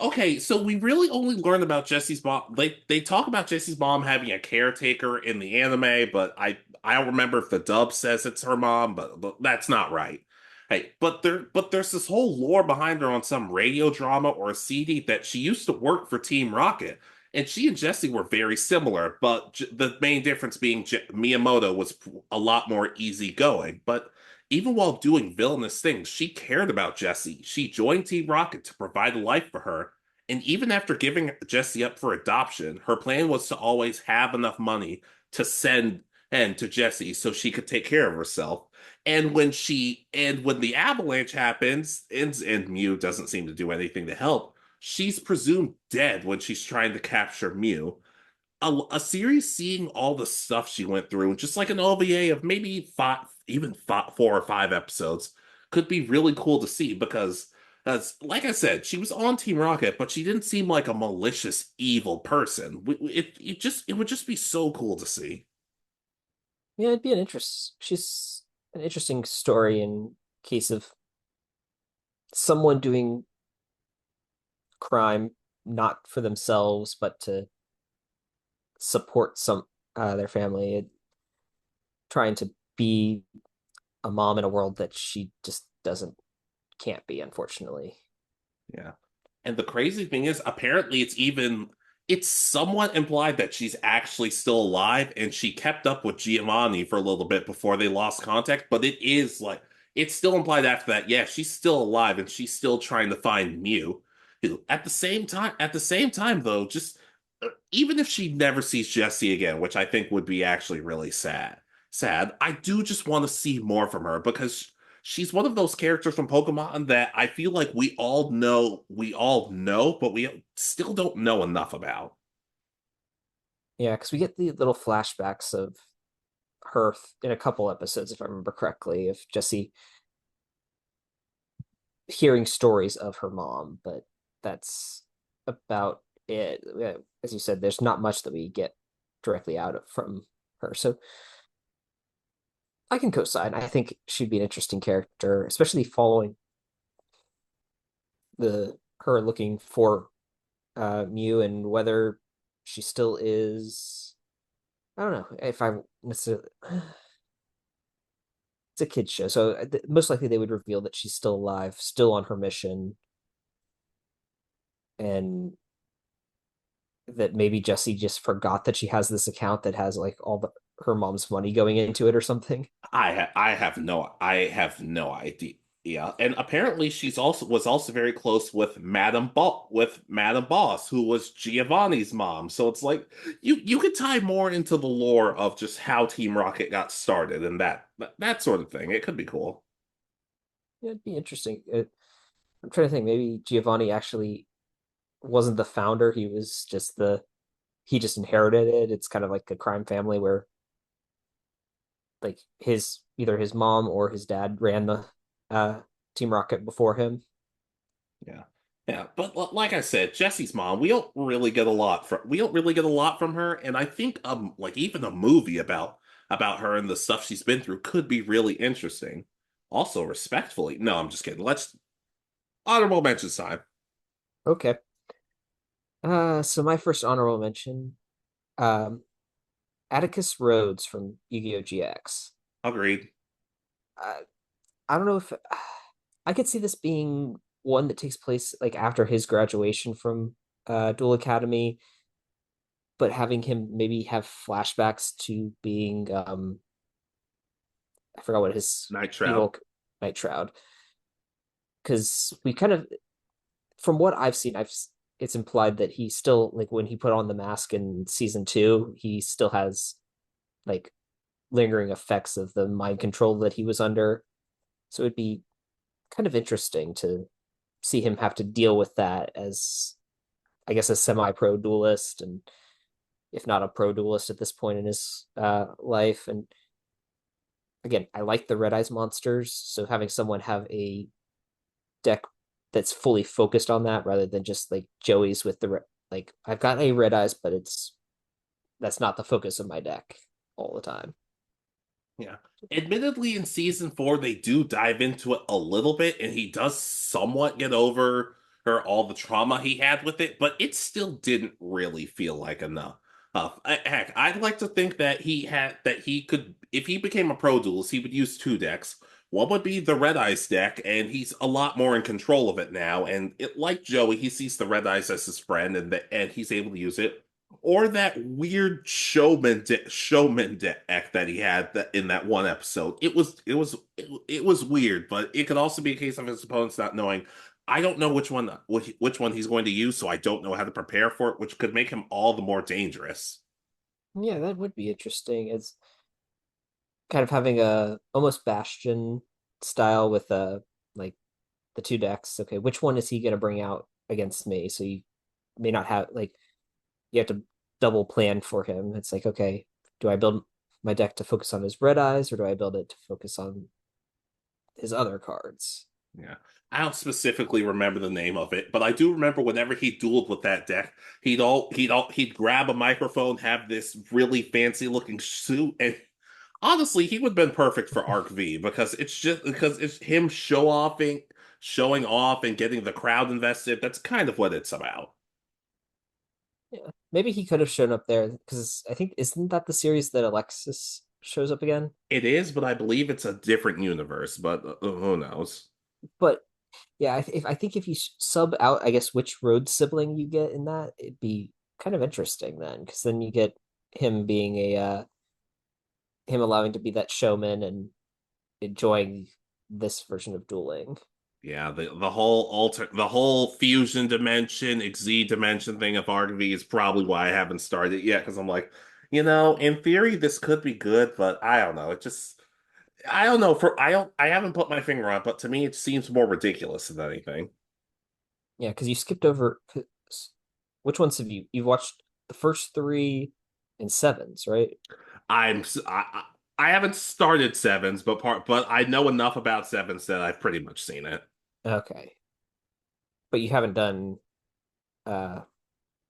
Okay, so we really only learned about Jesse's mom. They talk about Jesse's mom having a caretaker in the anime, but I don't remember if the dub says it's her mom, but that's not right. Hey, but there's this whole lore behind her on some radio drama or a CD that she used to work for Team Rocket, and she and Jesse were very similar, but the main difference being Miyamoto was a lot more easygoing. But even while doing villainous things, she cared about Jessie. She joined Team Rocket to provide a life for her. And even after giving Jessie up for adoption, her plan was to always have enough money to send and to Jessie so she could take care of herself. And when the avalanche happens, and Mew doesn't seem to do anything to help, she's presumed dead when she's trying to capture Mew. A series seeing all the stuff she went through, just like an OVA of maybe five, 4 or 5 episodes, could be really cool to see because, as like I said, she was on Team Rocket, but she didn't seem like a malicious, evil person. It would just be so cool to see. Yeah, it'd be an interest. She's an interesting story in case of someone doing crime not for themselves but to support their family, trying to be a mom in a world that she just doesn't can't be, unfortunately. Yeah. And the crazy thing is, apparently it's somewhat implied that she's actually still alive and she kept up with Giovanni for a little bit before they lost contact, but it's still implied after that, yeah, she's still alive and she's still trying to find Mew. At the same time though, just even if she never sees Jesse again, which I think would be actually really sad, I do just want to see more from her because she's one of those characters from Pokemon that I feel like we all know, but we still don't know enough about. Yeah, because we get the little flashbacks of her in a couple episodes, if I remember correctly, of Jesse hearing stories of her mom, but that's about it. As you said, there's not much that we get directly out of from her. So I can co-sign. I think she'd be an interesting character, especially following the her looking for Mew and whether she still is. I don't know if I necessarily. It's a kids show, so most likely they would reveal that she's still alive, still on her mission, and that maybe Jessie just forgot that she has this account that has like her mom's money going into it or something. I have no idea. Yeah, and apparently she's also very close with Madame Boss, who was Giovanni's mom. So it's like you could tie more into the lore of just how Team Rocket got started and that sort of thing. It could be cool. Yeah, it'd be interesting. I'm trying to think. Maybe Giovanni actually wasn't the founder. He just inherited it. It's kind of like a crime family where like his either his mom or his dad ran the uh Team Rocket before him. Yeah. Yeah, but like I said, Jesse's mom, we don't really get a lot from her, and I think like even a movie about her and the stuff she's been through could be really interesting. Also, respectfully, no, I'm just kidding. Let's honorable mentions time. Okay. So my first honorable mention, um, Atticus Rhodes from Yu-Gi-Oh! GX. Agreed. Uh, I don't know if I could see this being one that takes place like after his graduation from Duel Academy, but having him maybe have flashbacks to being I forgot what his Night Shroud. evil Night Shroud. Because we kind of, from what I've seen, it's implied that he still like when he put on the mask in season two, he still has like lingering effects of the mind control that he was under. So it'd be kind of interesting to see him have to deal with that as, I guess, a semi-pro duelist, and if not a pro duelist at this point in his life. And again, I like the Red Eyes monsters, so having someone have a deck that's fully focused on that rather than just like Joey's with like I've got a Red Eyes, but that's not the focus of my deck all the time. Yeah. Admittedly, in season four, they do dive into it a little bit, and he does somewhat get over all the trauma he had with it, but it still didn't really feel like enough. Heck, I'd like to think that he could, if he became a pro duelist, he would use two decks. One would be the Red Eyes deck, and he's a lot more in control of it now. And like Joey, he sees the Red Eyes as his friend, and he's able to use it, or that weird showman deck that he had in that one episode. It was weird, but it could also be a case of his opponents not knowing. I don't know which one he's going to use, so I don't know how to prepare for it, which could make him all the more dangerous. Yeah, that would be interesting. It's kind of having a almost Bastion style with like the two decks. Okay, which one is he going to bring out against me? So you may not have like you have to double plan for him. It's like, okay, do I build my deck to focus on his Red Eyes or do I build it to focus on his other cards? Yeah. I don't specifically remember the name of it, but I do remember whenever he dueled with that deck, he'd grab a microphone, have this really fancy looking suit, and Honestly, he would have been perfect for Arc V because it's him showing off and getting the crowd invested. That's kind of what it's about. Yeah, maybe he could have shown up there because I think isn't that the series that Alexis shows up again? It is, but I believe it's a different universe, but who knows? But yeah, I think if you sub out, I guess which road sibling you get in that, it'd be kind of interesting then, because then you get him being him allowing to be that showman and enjoying this version of dueling. Yeah, the whole fusion dimension, XZ dimension thing of RV is probably why I haven't started yet, because I'm like, in theory this could be good, but I don't know. I don't know I haven't put my finger on it, but to me it seems more ridiculous than anything. Yeah, because you skipped over which ones have you've watched the first three and sevens, right? I'm s- I haven't started sevens, but I know enough about sevens that I've pretty much seen it. Okay. But you haven't done uh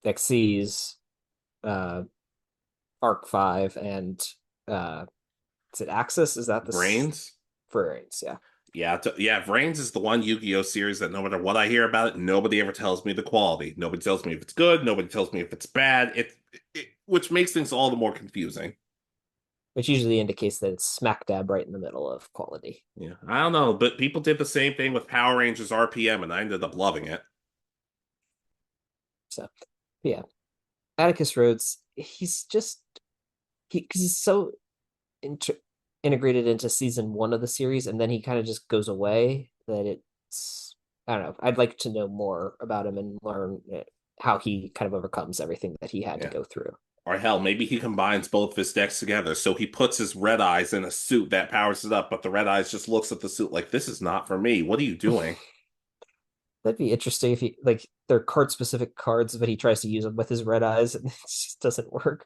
XC's uh Arc 5 and uh is it Axis? Is that this Brains? for yeah. Yeah, Vrains is the one Yu-Gi-Oh series that no matter what I hear about it, nobody ever tells me the quality. Nobody tells me if it's good. Nobody tells me if it's bad. Which makes things all the more confusing. Which usually indicates that it's smack dab right in the middle of quality. Yeah, I don't know, but people did the same thing with Power Rangers RPM, and I ended up loving it. So yeah, Atticus Rhodes, he's just because he's so inter integrated into season one of the series, and then he kind of just goes away. That it's I don't know. I'd like to know more about him and learn how he kind of overcomes everything that he had to Yeah. go through. Or hell, maybe he combines both of his decks together. So he puts his red eyes in a suit that powers it up, but the red eyes just looks at the suit like, this is not for me. What are you doing? That'd be interesting if he like they're card specific cards, but he tries to use them with his red eyes and it just doesn't work.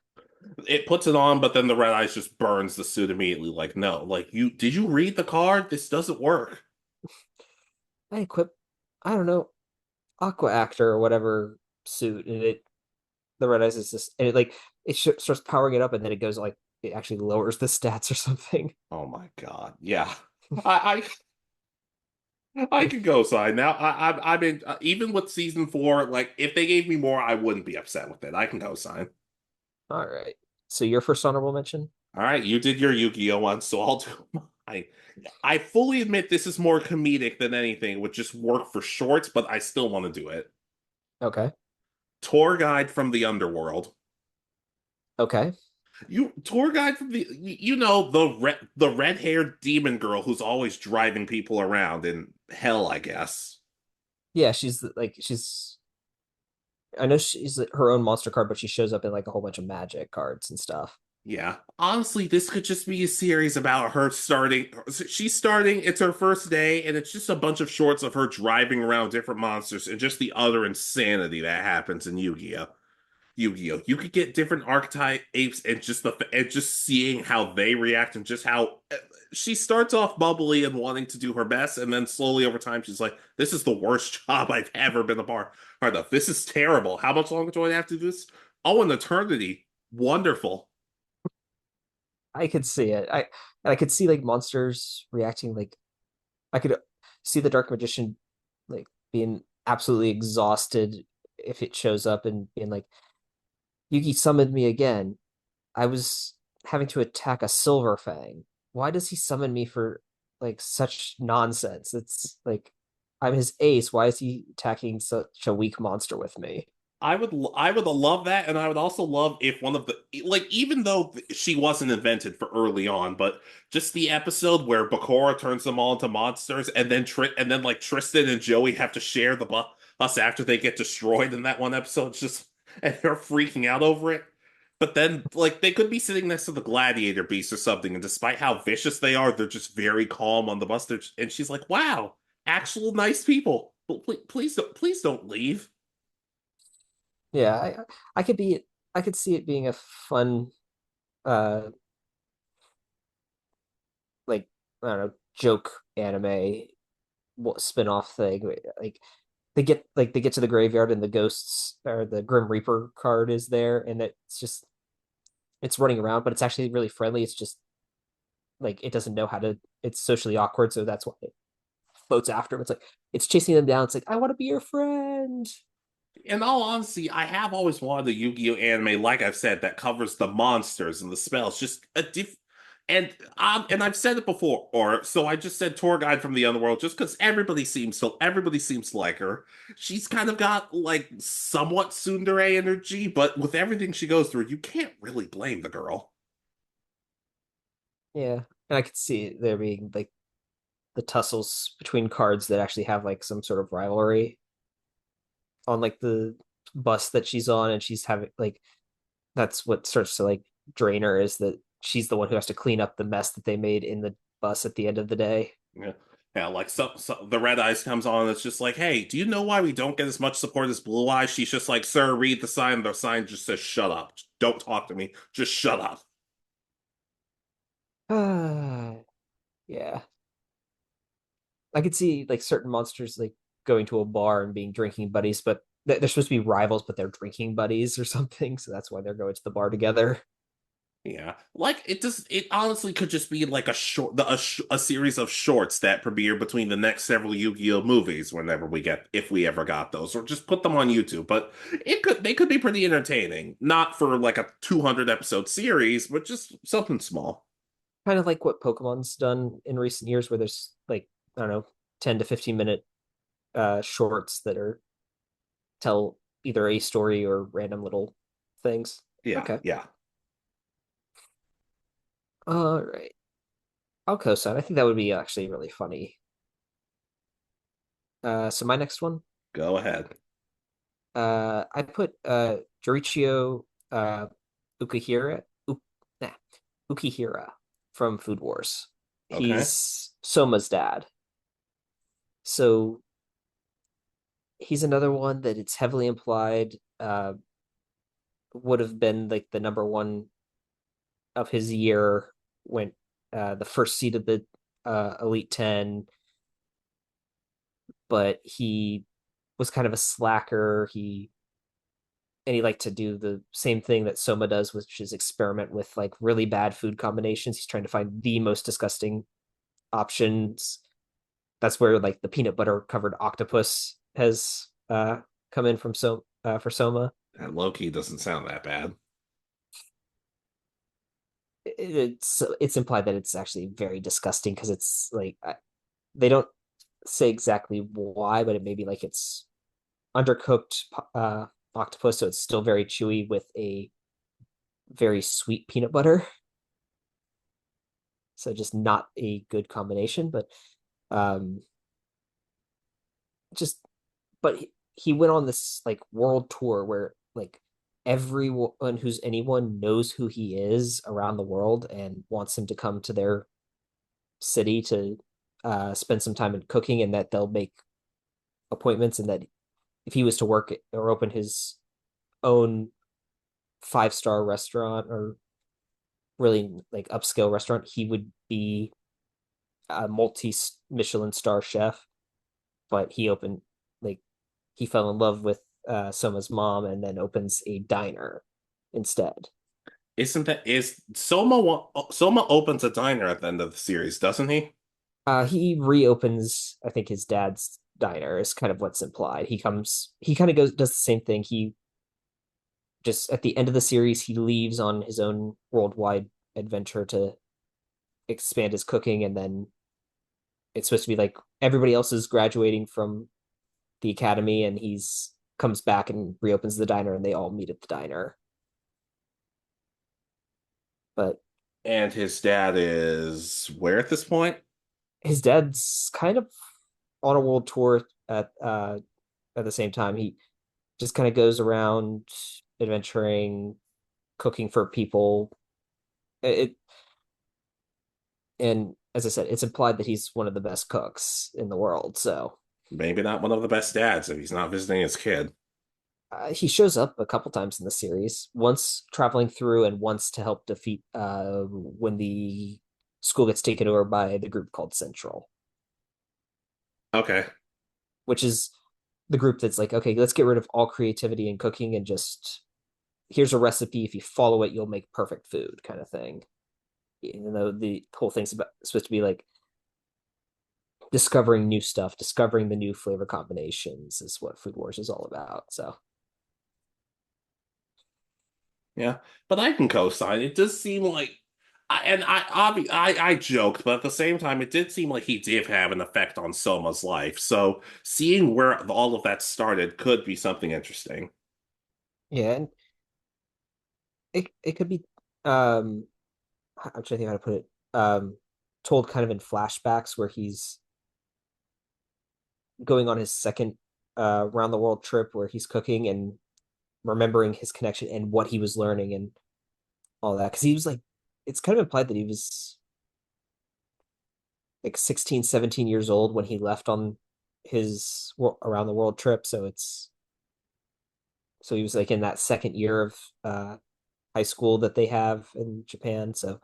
It puts it on, but then the red eyes just burns the suit immediately. Like, no, like did you read the card? This doesn't work. I equip, I don't know, Aqua Actor or whatever suit, and it the red eyes is just and it like it starts powering it up, and then it goes like it actually lowers the stats or something. Oh my God. Yeah. I I could go side now. I mean, even with season four, like if they gave me more, I wouldn't be upset with it. I can go sign. All right. So your first honorable mention? All right, you did your Yu-Gi-Oh one, so I'll do mine. I fully admit this is more comedic than anything. It would just work for shorts, but I still want to do it. Okay. Tour guide from the Underworld. Okay. You tour guide from the red-haired demon girl who's always driving people around in hell, I guess. Yeah, she's like she's I know she's her own monster card, but she shows up in like a whole bunch of magic cards and stuff. Yeah. Honestly, this could just be a series about her starting. She's starting, it's her first day, and it's just a bunch of shorts of her driving around different monsters and just the utter insanity that happens in Yu-Gi-Oh! Yu-Gi-Oh! You could get different archetypes and just seeing how they react and just how she starts off bubbly and wanting to do her best, and then slowly over time she's like, "This is the worst job I've ever been a part of. This is terrible. How much longer do I have to do this? Oh, an eternity. Wonderful." I could see it. I could see like monsters reacting like I could see the Dark Magician like being absolutely exhausted if it shows up and being like, Yugi summoned me again. I was having to attack a Silver Fang. Why does he summon me for like such nonsense? It's like I'm his ace. Why is he attacking such a weak monster with me? I would love that, and I would also love if one of the like even though she wasn't invented for early on, but just the episode where Bakura turns them all into monsters, and then like Tristan and Joey have to share the bus after they get destroyed in that one episode. It's just and they're freaking out over it. But then like they could be sitting next to the gladiator beast or something, and despite how vicious they are, they're just very calm on the bus. And she's like, "Wow, actual nice people. Please don't leave." Yeah, I could be I could see it being a fun uh like I don't know joke anime spin-off thing. Like they get to the graveyard and the ghosts or the Grim Reaper card is there and it's just it's running around, but it's actually really friendly. It's just like it doesn't know how to. It's socially awkward, so that's why it floats after him. It's like it's chasing them down. It's like I want to be your friend. In all honesty, I have always wanted a Yu-Gi-Oh anime, like I've said, that covers the monsters and the spells, just a diff. And I've said it before, or so I just said tour guide from the Underworld, just because everybody seems to like her. She's kind of got like somewhat tsundere energy, but with everything she goes through, you can't really blame the girl. Yeah, and I could see there being like the tussles between cards that actually have like some sort of rivalry on like the bus that she's on, and she's having like that's what starts to like drain her is that she's the one who has to clean up the mess that they made in the bus at the end of the day. Yeah. Yeah, like the Red Eyes comes on. It's just like, hey, do you know why we don't get as much support as Blue Eyes? She's just like, sir, read the sign. The sign just says, shut up. Don't talk to me. Just shut up. Yeah, I could see like certain monsters like going to a bar and being drinking buddies, but they're supposed to be rivals, but they're drinking buddies or something. So that's why they're going to the bar together. Yeah, like it honestly could just be like a series of shorts that premiere between the next several Yu-Gi-Oh movies whenever if we ever got those, or just put them on YouTube. But they could be pretty entertaining, not for like a 200 episode series, but just something small. Kind of like what Pokemon's done in recent years, where there's like, I don't know, 10 to 15 minute shorts that are tell either a story or random little things. Yeah, Okay. yeah. All right. I'll co-sign. I think that would be actually really funny. So my next one, Go ahead. I put Jōichirō Ukihira, nah, Ukihira from Food Wars. Okay. He's Soma's dad. So he's another one that it's heavily implied would have been like the number one of his year when the first seed of the Elite 10, but he was kind of a slacker. He liked to do the same thing that Soma does, which is experiment with like really bad food combinations. He's trying to find the most disgusting options. That's where like the peanut butter covered octopus has come in from for Soma. And Loki doesn't sound that bad. It's implied that it's actually very disgusting because it's like they don't say exactly why, but it may be like it's undercooked octopus, so it's still very chewy with a very sweet peanut butter. So just not a good combination, but um just but he went on this like world tour where like everyone who's anyone knows who he is around the world and wants him to come to their city to spend some time in cooking, and that they'll make appointments, and that if he was to work or open his own 5-star restaurant or really like upscale restaurant, he would be a multi Michelin star chef. But he opened like he fell in love with Soma's mom and then opens a diner instead. Isn't that is Soma opens a diner at the end of the series, doesn't he? He reopens, I think, his dad's diner is kind of what's implied. He kind of does the same thing. He just at the end of the series, he leaves on his own worldwide adventure to expand his cooking, and then it's supposed to be like everybody else is graduating from the academy, and he's comes back and reopens the diner, and they all meet at the diner. But And his dad is where at this point? his dad's kind of on a world tour at the same time. He just kind of goes around adventuring, cooking for people. It and as I said, it's implied that he's one of the best cooks in the world. So Maybe not one of the best dads if he's not visiting his kid. he shows up a couple times in the series, once traveling through and once to help defeat when the school gets taken over by the group called Central, Okay. which is the group that's like, okay, let's get rid of all creativity in cooking and just here's a recipe. If you follow it, you'll make perfect food, kind of thing. even though the whole thing's supposed to be like discovering new stuff, discovering the new flavor combinations is what Food Wars is all about. So Yeah, but I can co-sign. It does seem like, I joked, but at the same time, it did seem like he did have an effect on Soma's life. So seeing where all of that started could be something interesting. yeah, and it could be I'm trying to think how to put it. Told kind of in flashbacks where he's going on his second round the world trip where he's cooking and remembering his connection and what he was learning and all that. Because he was like, it's kind of implied that he was like 16, 17 years old when he left on his around the world trip. So he was like in that second year of high school that they have in Japan. So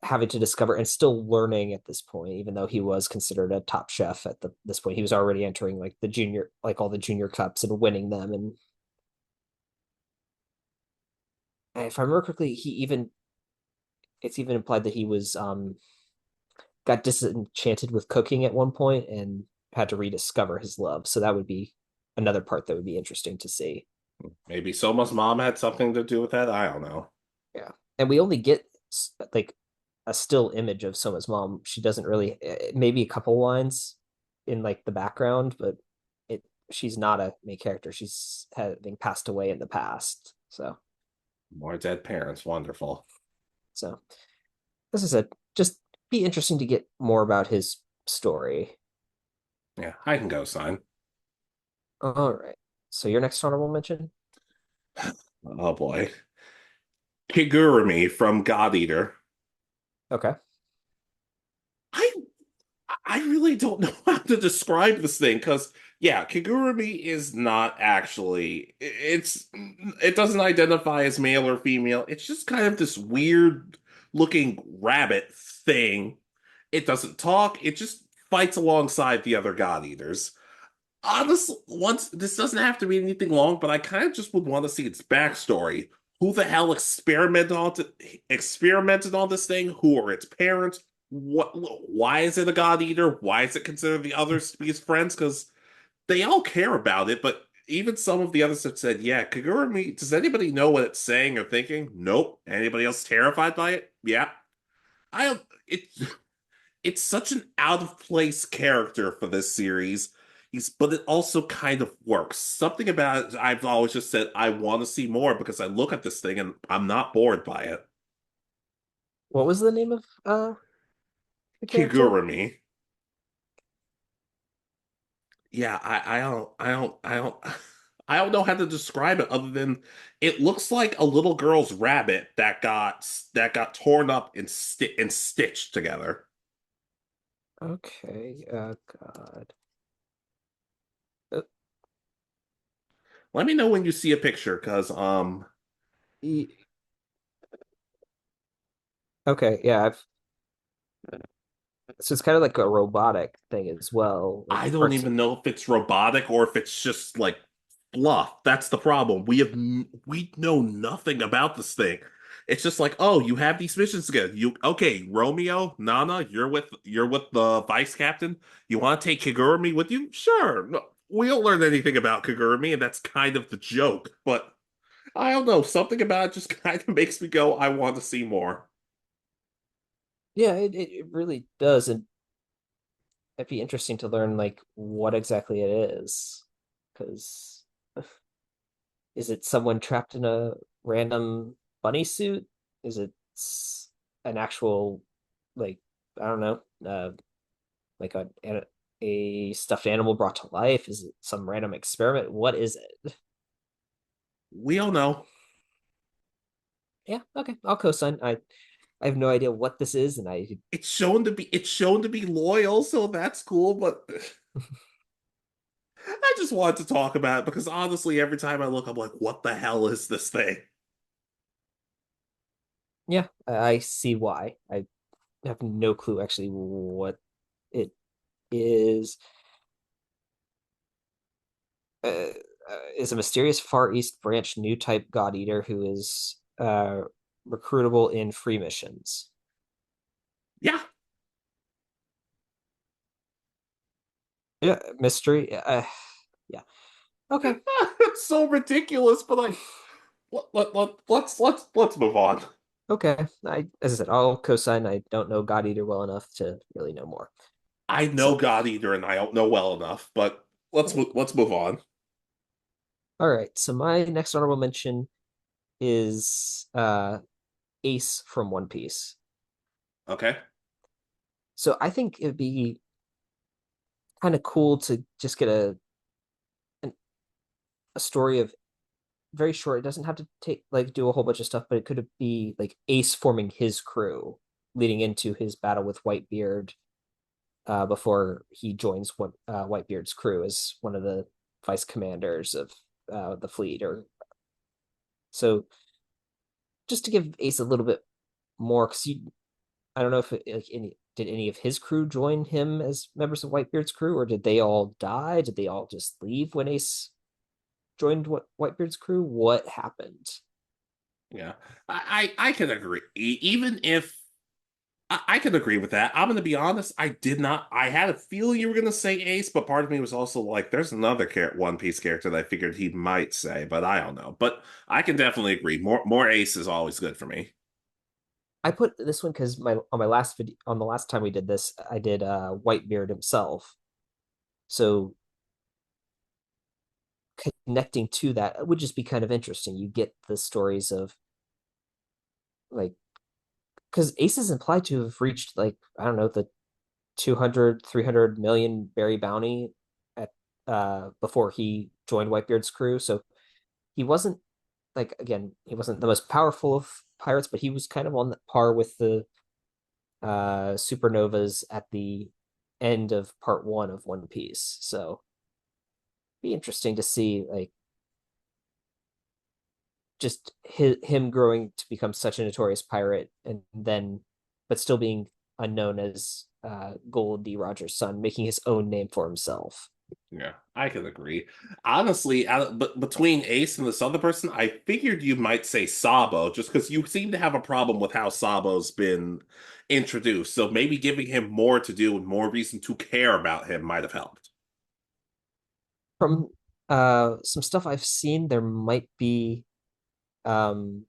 having to discover and still learning at this point, even though he was considered a top chef at this point, he was already entering like the junior, like all the junior cups and winning them. And if I remember correctly, it's even implied that he was got disenchanted with cooking at one point and had to rediscover his love. So that would be another part that would be interesting to see. Maybe Soma's mom had something to do with that. I don't know. Yeah. And we only get like a still image of Soma's mom. She doesn't really, maybe a couple lines in like the background, but she's not a main character. She's having passed away in the past. More dead parents. Wonderful. So as I said, just be interesting to get more about his story. Yeah, I can go sign. All right. So your next honorable mention? Oh boy. Kigurumi from God Eater. Okay. I I really don't know how to describe this thing because yeah, Kigurumi is not actually it doesn't identify as male or female. It's just kind of this weird looking rabbit thing. It doesn't talk, it just fights alongside the other God Eaters. Honestly, once this doesn't have to be anything long, but I kind of just would want to see its backstory. Who the hell experimented on this thing? Who are its parents? What? Why is it a god eater? Why is it considered the others to be his friends? Because they all care about it, but even some of the others have said, "Yeah, Kigurumi." Does anybody know what it's saying or thinking? Nope. Anybody else terrified by it? Yeah. I don't. It's such an out of place character for this series. But it also kind of works. Something about it, I've always just said I want to see more because I look at this thing and I'm not bored by it. What was the name of the character? Kigurumi. Yeah, I don't know how to describe it other than it looks like a little girl's rabbit that got torn up and stitched together. Okay. God. Let me know when you see a picture, because E- Okay. Yeah. So it's kind of like a robotic thing as well. Like I don't even know if it's robotic or if it's just like fluff. That's the problem. We know nothing about this thing. It's just like, oh, you have these missions together. You okay, Romeo, Nana, you're with the vice captain. You want to take Kigurumi with you? Sure. No, we don't learn anything about Kigurumi, and that's kind of the joke. But I don't know, something about it just kind of makes me go, I want to see more. Yeah, it really does, and it'd be interesting to learn like what exactly it is. Because is it someone trapped in a random bunny suit? Is it an actual like I don't know, like a stuffed animal brought to life? Is it some random experiment? What is it? We all know. Yeah, okay, I'll co-sign. I have no idea what this is, and It's shown to be loyal, so that's cool, but I just wanted to talk about it because honestly, every time I look, I'm like, what the hell is this thing? yeah, I see why. I have no clue actually what it is. Is a mysterious Far East branch new type God Eater who is recruitable in free missions. Yeah. Yeah, mystery. Yeah. Okay. It's so ridiculous, but like let's move on. Okay. As I said, I'll co-sign. I don't know God Eater well enough to really know more. I So, know God Eater and I don't know well enough, but let's move on. all right. So my next honorable mention is Ace from One Piece. Okay. So I think it'd be kind of cool to just get a story of very short. It doesn't have to take like do a whole bunch of stuff, but it could be like Ace forming his crew leading into his battle with Whitebeard before he joins Whitebeard's crew as one of the vice commanders of the fleet. Or so just to give Ace a little bit more, because I don't know if did any of his crew join him as members of Whitebeard's crew, or did they all die? Did they all just leave when Ace joined Whitebeard's crew? What happened? Yeah. I can agree. Even if I can agree with that. I'm going to be honest. I did not. I had a feeling you were going to say Ace, but part of me was also like, there's another One Piece character that I figured he might say, but I don't know. But I can definitely agree. More Ace is always good for me. I put this one because my on my last video on the last time we did this, I did Whitebeard himself. So connecting to that would just be kind of interesting. You get the stories of like because Ace is implied to have reached like I don't know the 200, 300 million berry bounty at before he joined Whitebeard's crew. So he wasn't like again, he wasn't the most powerful of pirates, but he was kind of on the par with the supernovas at the end of part one of One Piece. So be interesting to see like just him growing to become such a notorious pirate and then but still being unknown as Gold D. Rogers' son, making his own name for himself. Yeah, I can agree. Honestly, but between Ace and this other person, I figured you might say Sabo, just because you seem to have a problem with how Sabo's been introduced. So maybe giving him more to do and more reason to care about him might have helped. From some stuff I've seen, there might be um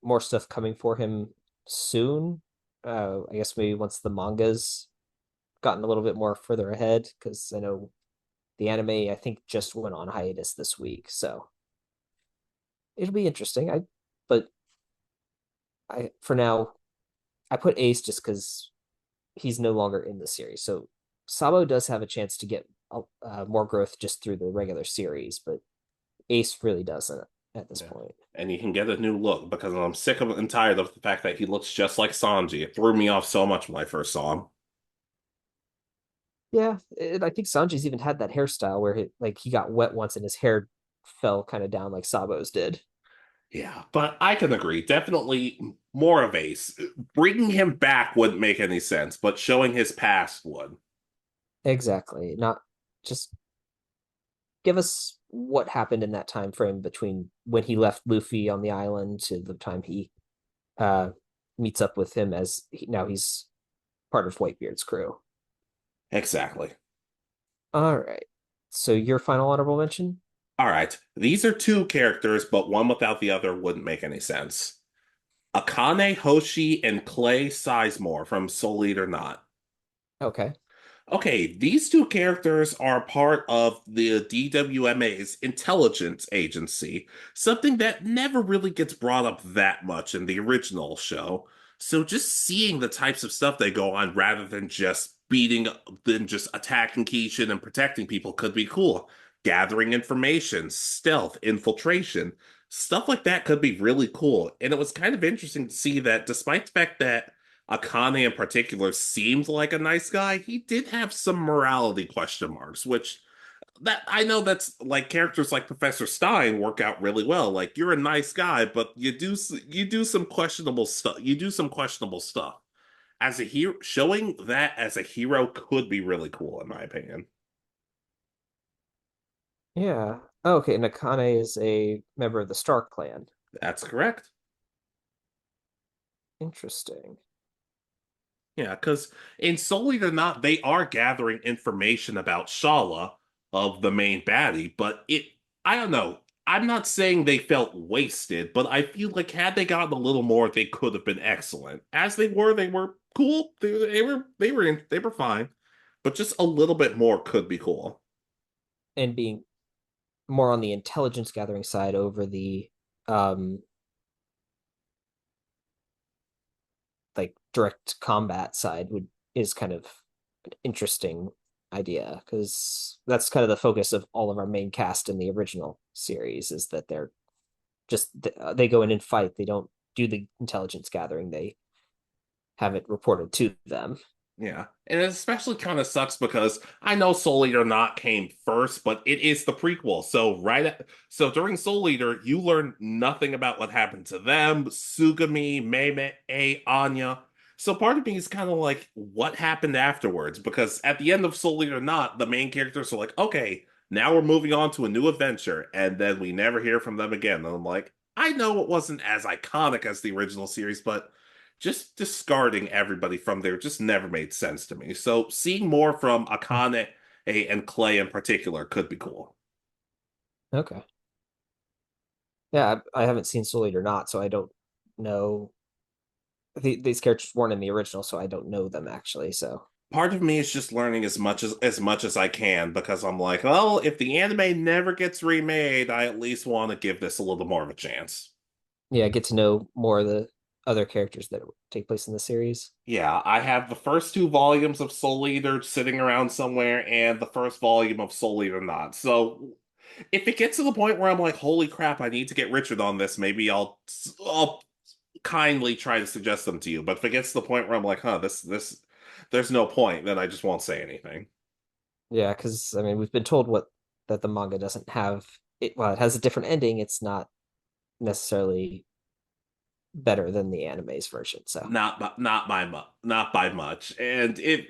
more stuff coming for him soon. I guess maybe once the manga's gotten a little bit more further ahead, because I know the anime I think just went on hiatus this week, so it'll be interesting. But I for now I put Ace just because he's no longer in the series. So Sabo does have a chance to get more growth just through the regular series, but Ace really doesn't at this Yeah. point. And you can get a new look because I'm sick of and tired of the fact that he looks just like Sanji. It threw me off so much when I first saw him. Yeah, I think Sanji's even had that hairstyle where he got wet once and his hair fell kind of down like Sabo's did. Yeah, but I can agree. Definitely more of Ace. Bringing him back wouldn't make any sense, but showing his past would. Exactly. Not just give us what happened in that time frame between when he left Luffy on the island to the time he uh meets up with him as now he's part of Whitebeard's crew. Exactly. All right. So your final honorable mention? All right. These are two characters, but one without the other wouldn't make any sense. Akane Hoshi and Clay Sizemore from Soul Eater Not. Okay. Okay, these two characters are part of the DWMA's intelligence agency, something that never really gets brought up that much in the original show. So just seeing the types of stuff they go on rather than just attacking Kishin and protecting people could be cool. Gathering information, stealth, infiltration, stuff like that could be really cool. And it was kind of interesting to see that despite the fact that Akane in particular seemed like a nice guy, he did have some morality question marks, which that I know that's like characters like Professor Stein work out really well. Like you're a nice guy, but you do some questionable stuff. You do some questionable stuff. As a hero, showing that as a hero could be really cool, in my opinion. Yeah. Oh, okay. Nakane is a member of the Star Clan. That's correct. Interesting. Yeah, because in Soul Eater Not, they are gathering information about Shala of the main baddie, but I don't know. I'm not saying they felt wasted, but I feel like had they gotten a little more, they could have been excellent. As they were cool. They were fine, but just a little bit more could be cool. And being more on the intelligence gathering side over the um like direct combat side would is kind of an interesting idea because that's kind of the focus of all of our main cast in the original series is that they're just they go in and fight. They don't do the intelligence gathering. They have it reported to them. Yeah. And it especially kind of sucks because I know Soul Eater Not came first, but it is the prequel. So during Soul Eater, you learn nothing about what happened to them, Sugami, Mei, Anya. So part of me is kind of like, what happened afterwards? Because at the end of Soul Eater Not, the main characters are like, okay, now we're moving on to a new adventure, and then we never hear from them again. And I'm like, I know it wasn't as iconic as the original series, but just discarding everybody from there just never made sense to me. So seeing more from Akane and Clay in particular could be cool. Okay. Yeah, I haven't seen Soul Eater Not, so I don't know. These characters weren't in the original, so I don't know them actually. So Part of me is just learning as much as I can because I'm like, well, if the anime never gets remade, I at least want to give this a little more of a chance. yeah, get to know more of the other characters that take place in the series. Yeah, I have the first two volumes of Soul Eater sitting around somewhere and the first volume of Soul Eater Not. So if it gets to the point where I'm like, holy crap, I need to get Richard on this, maybe I'll kindly try to suggest them to you. But if it gets to the point where I'm like, this there's no point, then I just won't say anything. Yeah, because I mean, we've been told what that the manga doesn't have it. Well, it has a different ending. It's not necessarily better than the anime's version. So Not by much. And if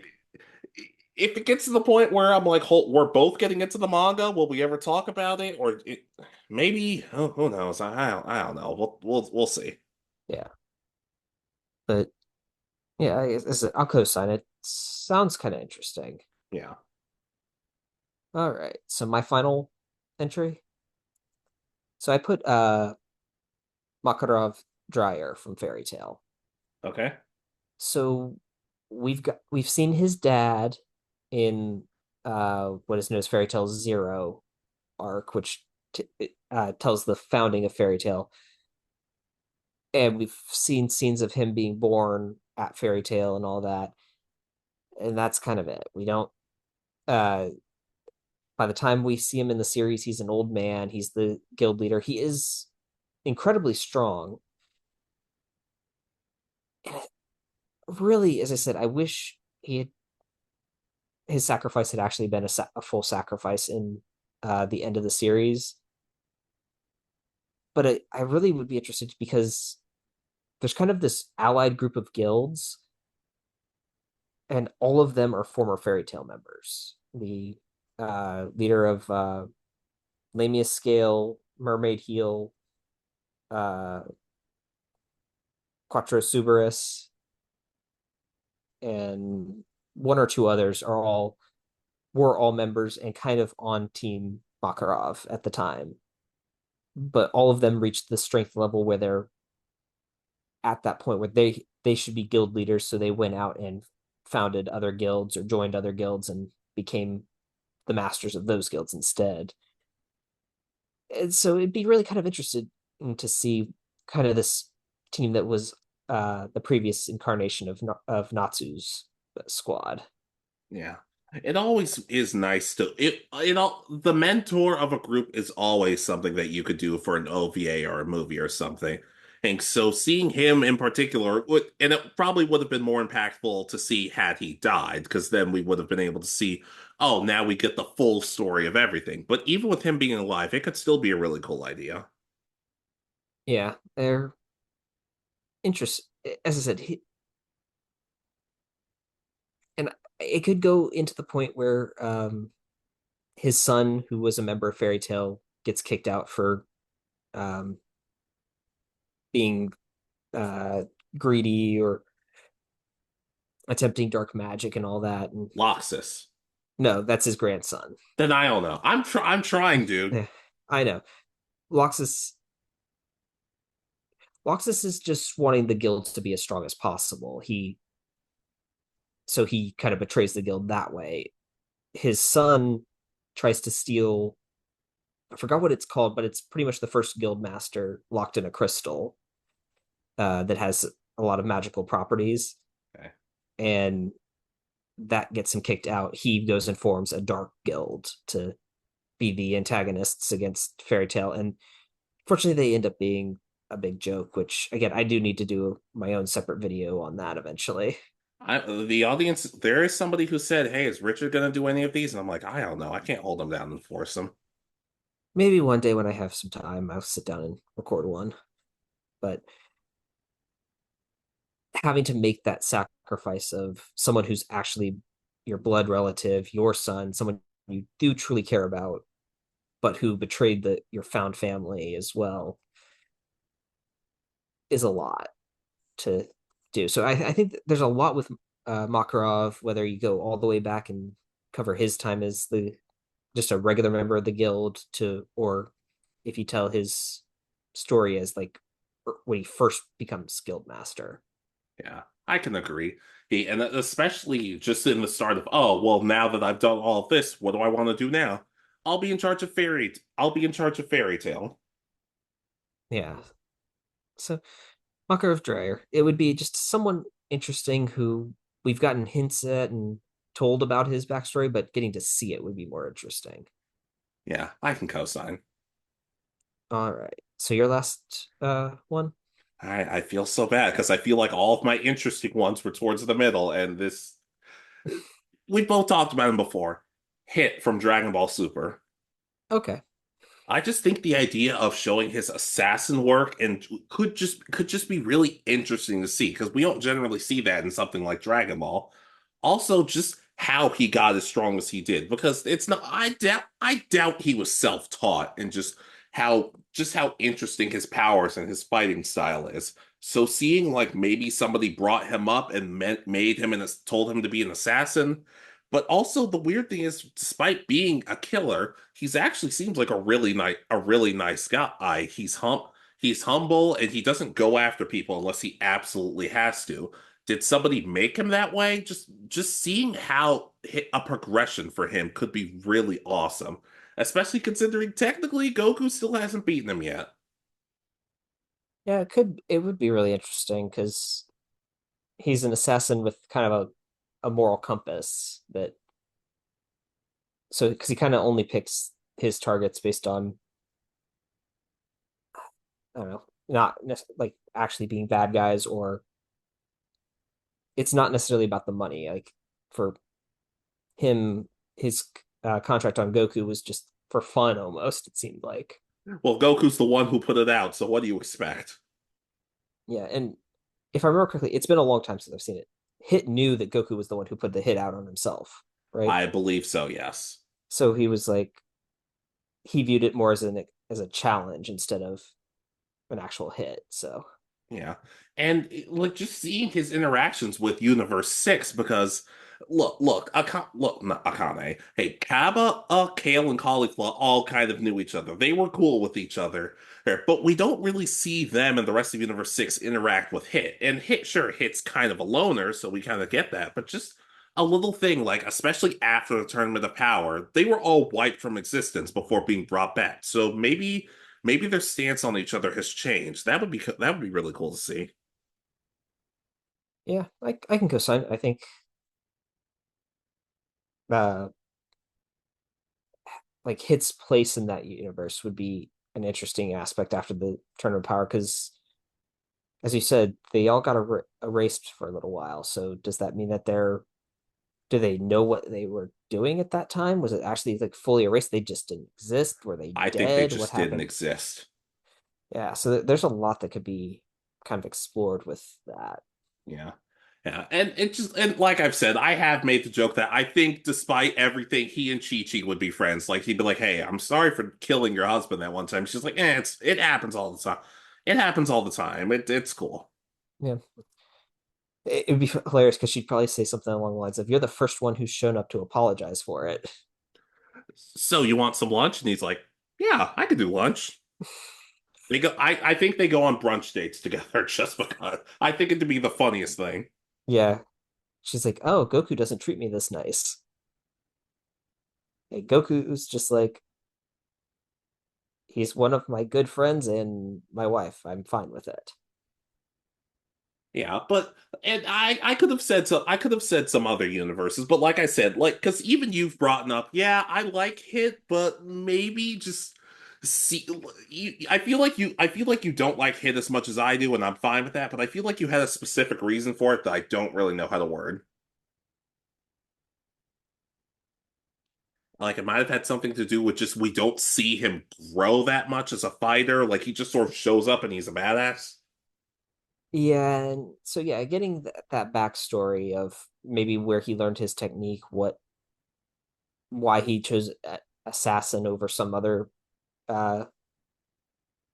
it gets to the point where I'm like, we're both getting into the manga, will we ever talk about it? Maybe, oh, who knows? I don't know. We'll see. yeah, but yeah, I'll co-sign it. Sounds kind of interesting. Yeah. All right, so my final entry. So I put Makarov Dryer from Fairy Tale. Okay. So we've seen his dad in what is known as Fairy Tale Zero arc, which tells the founding of Fairy Tale, and we've seen scenes of him being born at Fairy Tale and all that, and that's kind of it. We don't. Uh, by the time we see him in the series, he's an old man. He's the guild leader. He is incredibly strong. And really, as I said, I wish he had his sacrifice had actually been a full sacrifice in the end of the series. But I really would be interested because there's kind of this allied group of guilds, and all of them are former Fairy Tale members. The leader of Lamia Scale, Mermaid Heel, uh, Quattro Subarus, and one or two others were all members and kind of on Team Makarov at the time. But all of them reached the strength level where they're at that point where they should be guild leaders, so they went out and founded other guilds or joined other guilds and became the masters of those guilds instead. And so it'd be really kind of interesting to see kind of this team that was the previous incarnation of Natsu's squad. Yeah. It always is nice to the mentor of a group is always something that you could do for an OVA or a movie or something. And so seeing him in particular and it probably would have been more impactful to see had he died, because then we would have been able to see, oh, now we get the full story of everything. But even with him being alive, it could still be a really cool idea. Yeah, they're interesting. As I said, and it could go into the point where his son, who was a member of Fairy Tale, gets kicked out for um, being greedy or attempting dark magic and all that. And Loxus. no, that's his grandson. Then I don't know. I'm trying, dude. Yeah, I know. Loxus Loxus is just wanting the guild to be as strong as possible. He kind of betrays the guild that way. His son tries to steal, I forgot what it's called, but it's pretty much the first guild master locked in a crystal that has a lot of magical properties. Okay. And that gets him kicked out. He goes and forms a dark guild to be the antagonists against Fairy Tail. And fortunately, they end up being a big joke, which, again, I do need to do my own separate video on that eventually. The audience, there is somebody who said, "Hey, is Richard gonna do any of these?" And I'm like, I don't know. I can't hold him down and force him. Maybe one day when I have some time, I'll sit down and record one. But having to make that sacrifice of someone who's actually your blood relative, your son, someone you do truly care about, but who betrayed your found family as well, is a lot to do. So I think there's a lot with Makarov, whether you go all the way back and cover his time as just a regular member of the guild or if you tell his story as like when he first becomes guild master. Yeah, I can agree. And especially just in the start of, oh, well, now that I've done all of this, what do I want to do now? I'll be in charge of Fairy Tale. Yeah. So Makarov Dreyer, it would be just someone interesting who we've gotten hints at and told about his backstory, but getting to see it would be more interesting. Yeah, I can co-sign. All right. So your last one? I feel so bad because I feel like all of my interesting ones were towards the middle, and this we both talked about him before. Hit from Dragon Ball Super. Okay. I just think the idea of showing his assassin work and could just be really interesting to see because we don't generally see that in something like Dragon Ball. Also, just how he got as strong as he did because it's not. I doubt he was self-taught and just how interesting his powers and his fighting style is. So seeing like maybe somebody brought him up and made him and told him to be an assassin. But also the weird thing is, despite being a killer, he's actually seems like a really nice guy. He's humble, and he doesn't go after people unless he absolutely has to. Did somebody make him that way? Just seeing how a progression for him could be really awesome, especially considering technically Goku still hasn't beaten him yet. Yeah, it would be really interesting because he's an assassin with kind of a moral compass that so because he kind of only picks his targets based on I don't know, not like actually being bad guys or it's not necessarily about the money. Like for him, his contract on Goku was just for fun almost, it seemed like. Well, Goku's the one who put it out, so what do you expect? Yeah, and if I remember correctly, it's been a long time since I've seen it. Hit knew that Goku was the one who put the hit out on himself, right? I believe so, yes. So he was like he viewed it more as a challenge instead of an actual hit. So Yeah. And like just seeing his interactions with Universe 6 because look, not Akane. Hey, Kaba, Kale, and Caulifla all kind of knew each other. They were cool with each other. But we don't really see them and the rest of Universe 6 interact with Hit. And Hit, sure, Hit's kind of a loner, so we kind of get that. But just a little thing, like, especially after the Tournament of Power, they were all wiped from existence before being brought back. So maybe their stance on each other has changed. That would be really cool to see. yeah, I can co-sign. I think uh like Hit's place in that universe would be an interesting aspect after the Tournament of Power because as you said, they all got erased for a little while. So does that mean that do they know what they were doing at that time? Was it actually like fully erased? They just didn't exist? Were they I think they dead? What just didn't happened? exist. Yeah, so there's a lot that could be kind of explored with that. Yeah. Yeah. And like I've said, I have made the joke that I think despite everything, he and Chi-Chi would be friends. Like he'd be like, "Hey, I'm sorry for killing your husband that one time." She's like, it happens all the time. It happens all the time. It's cool." Yeah. It would be hilarious because she'd probably say something along the lines of, "You're the first one who's shown up to apologize for it." So you want some lunch? And he's like, yeah, I could do lunch. They go. I think they go on brunch dates together just because. I think it'd be the funniest thing. Yeah. She's like, "Oh, Goku doesn't treat me this nice." Hey, Goku's just like, he's one of my good friends and my wife. I'm fine with it. Yeah, but and I could have said so. I could have said some other universes, but like I said, like because even you've brought up, yeah, I like Hit, but maybe just see. I feel like you don't like Hit as much as I do, and I'm fine with that. But I feel like you had a specific reason for it that I don't really know how to word. Like it might have had something to do with just we don't see him grow that much as a fighter. Like he just sort of shows up and he's a badass. Yeah, and so yeah, getting that backstory of maybe where he learned his technique, why he chose assassin over some other uh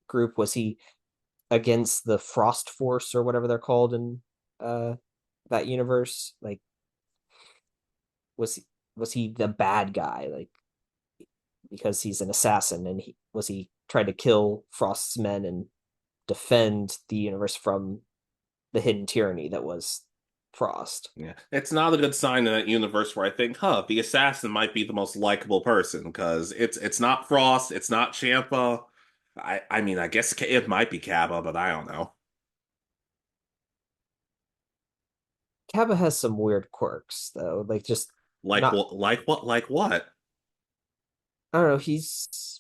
group. Was he against the Frost Force or whatever they're called in uh that universe? Like, was he the bad guy? Like, because he's an assassin, and he trying to kill Frost's men and defend the universe from the hidden tyranny that was Frost. Yeah, it's not a good sign in that universe where I think, huh, the assassin might be the most likable person because it's not Frost, it's not Champa. I mean, I guess it might be Kappa, but I don't know. Kappa has some weird quirks though, like just Like not. what? Like what? Like what? I don't know. He's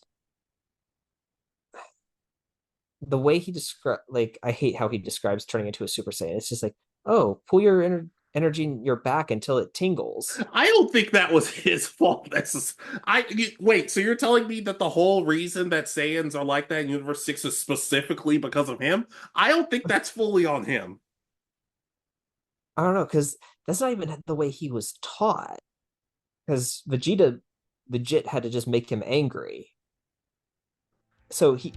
the way he describe, like, I hate how he describes turning into a Super Saiyan. It's just like, oh, pull your energy in your back until it tingles. I don't think that was his fault. Wait. So you're telling me that the whole reason that Saiyans are like that in Universe 6 is specifically because of him? I don't think that's fully on him. I don't know, because that's not even the way he was taught. Because Vegeta legit had to just make him angry. So he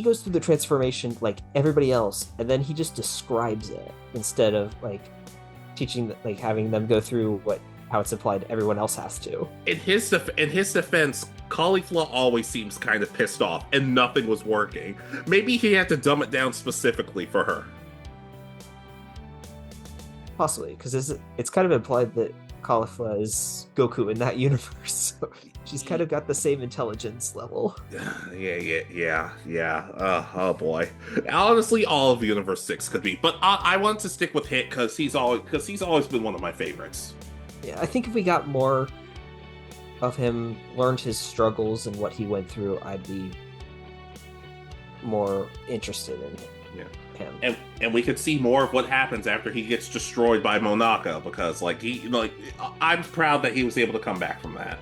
goes through the transformation like everybody else, and then he just describes it instead of like teaching, like having them go through how it's applied everyone else has to. In his defense, Caulifla always seems kind of pissed off, and nothing was working. Maybe he had to dumb it down specifically for her. Possibly, because it's kind of implied that Caulifla is Goku in that universe. So she's kind of got the same intelligence level. Yeah. Oh boy. Honestly, all of Universe 6 could be, but I want to stick with Hit because he's always been one of my favorites. Yeah, I think if we got more of him, learned his struggles and what he went through, I'd be more interested in him. And we could see more of what happens after he gets destroyed by Monaka because I'm proud that he was able to come back from that.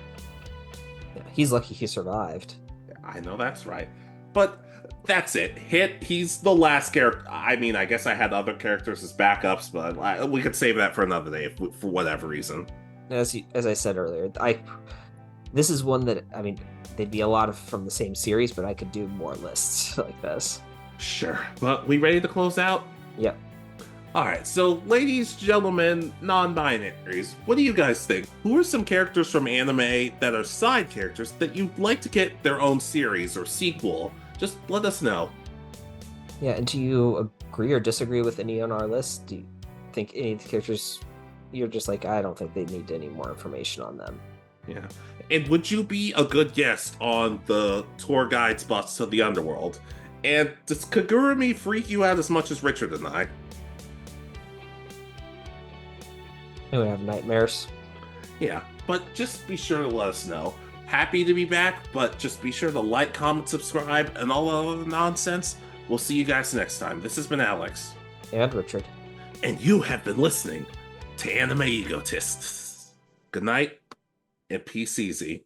Yeah, he's lucky he survived. I know that's right. But that's it. Hit, he's the last character. I mean, I guess I had other characters as backups, but we could save that for another day for whatever reason. As I said earlier, this is one that, I mean, they'd be a lot of from the same series, but I could do more lists like this. Sure. But we ready to close out? Yep. Alright, so ladies, gentlemen, non-binaries, what do you guys think? Who are some characters from anime that are side characters that you'd like to get their own series or sequel? Just let us know. Yeah, and do you agree or disagree with any on our list? Do you think any of the characters, you're just like, I don't think they need any more information on them? Yeah. And would you be a good guest on the tour guide's bus to the Underworld? And does Kigurumi freak you out as much as Richard and I? And we have nightmares. Yeah, but just be sure to let us know. Happy to be back, but just be sure to like, comment, subscribe, and all other nonsense. We'll see you guys next time. This has been Alex. And Richard. And you have been listening to Anime Egotists. Good night, and peace easy.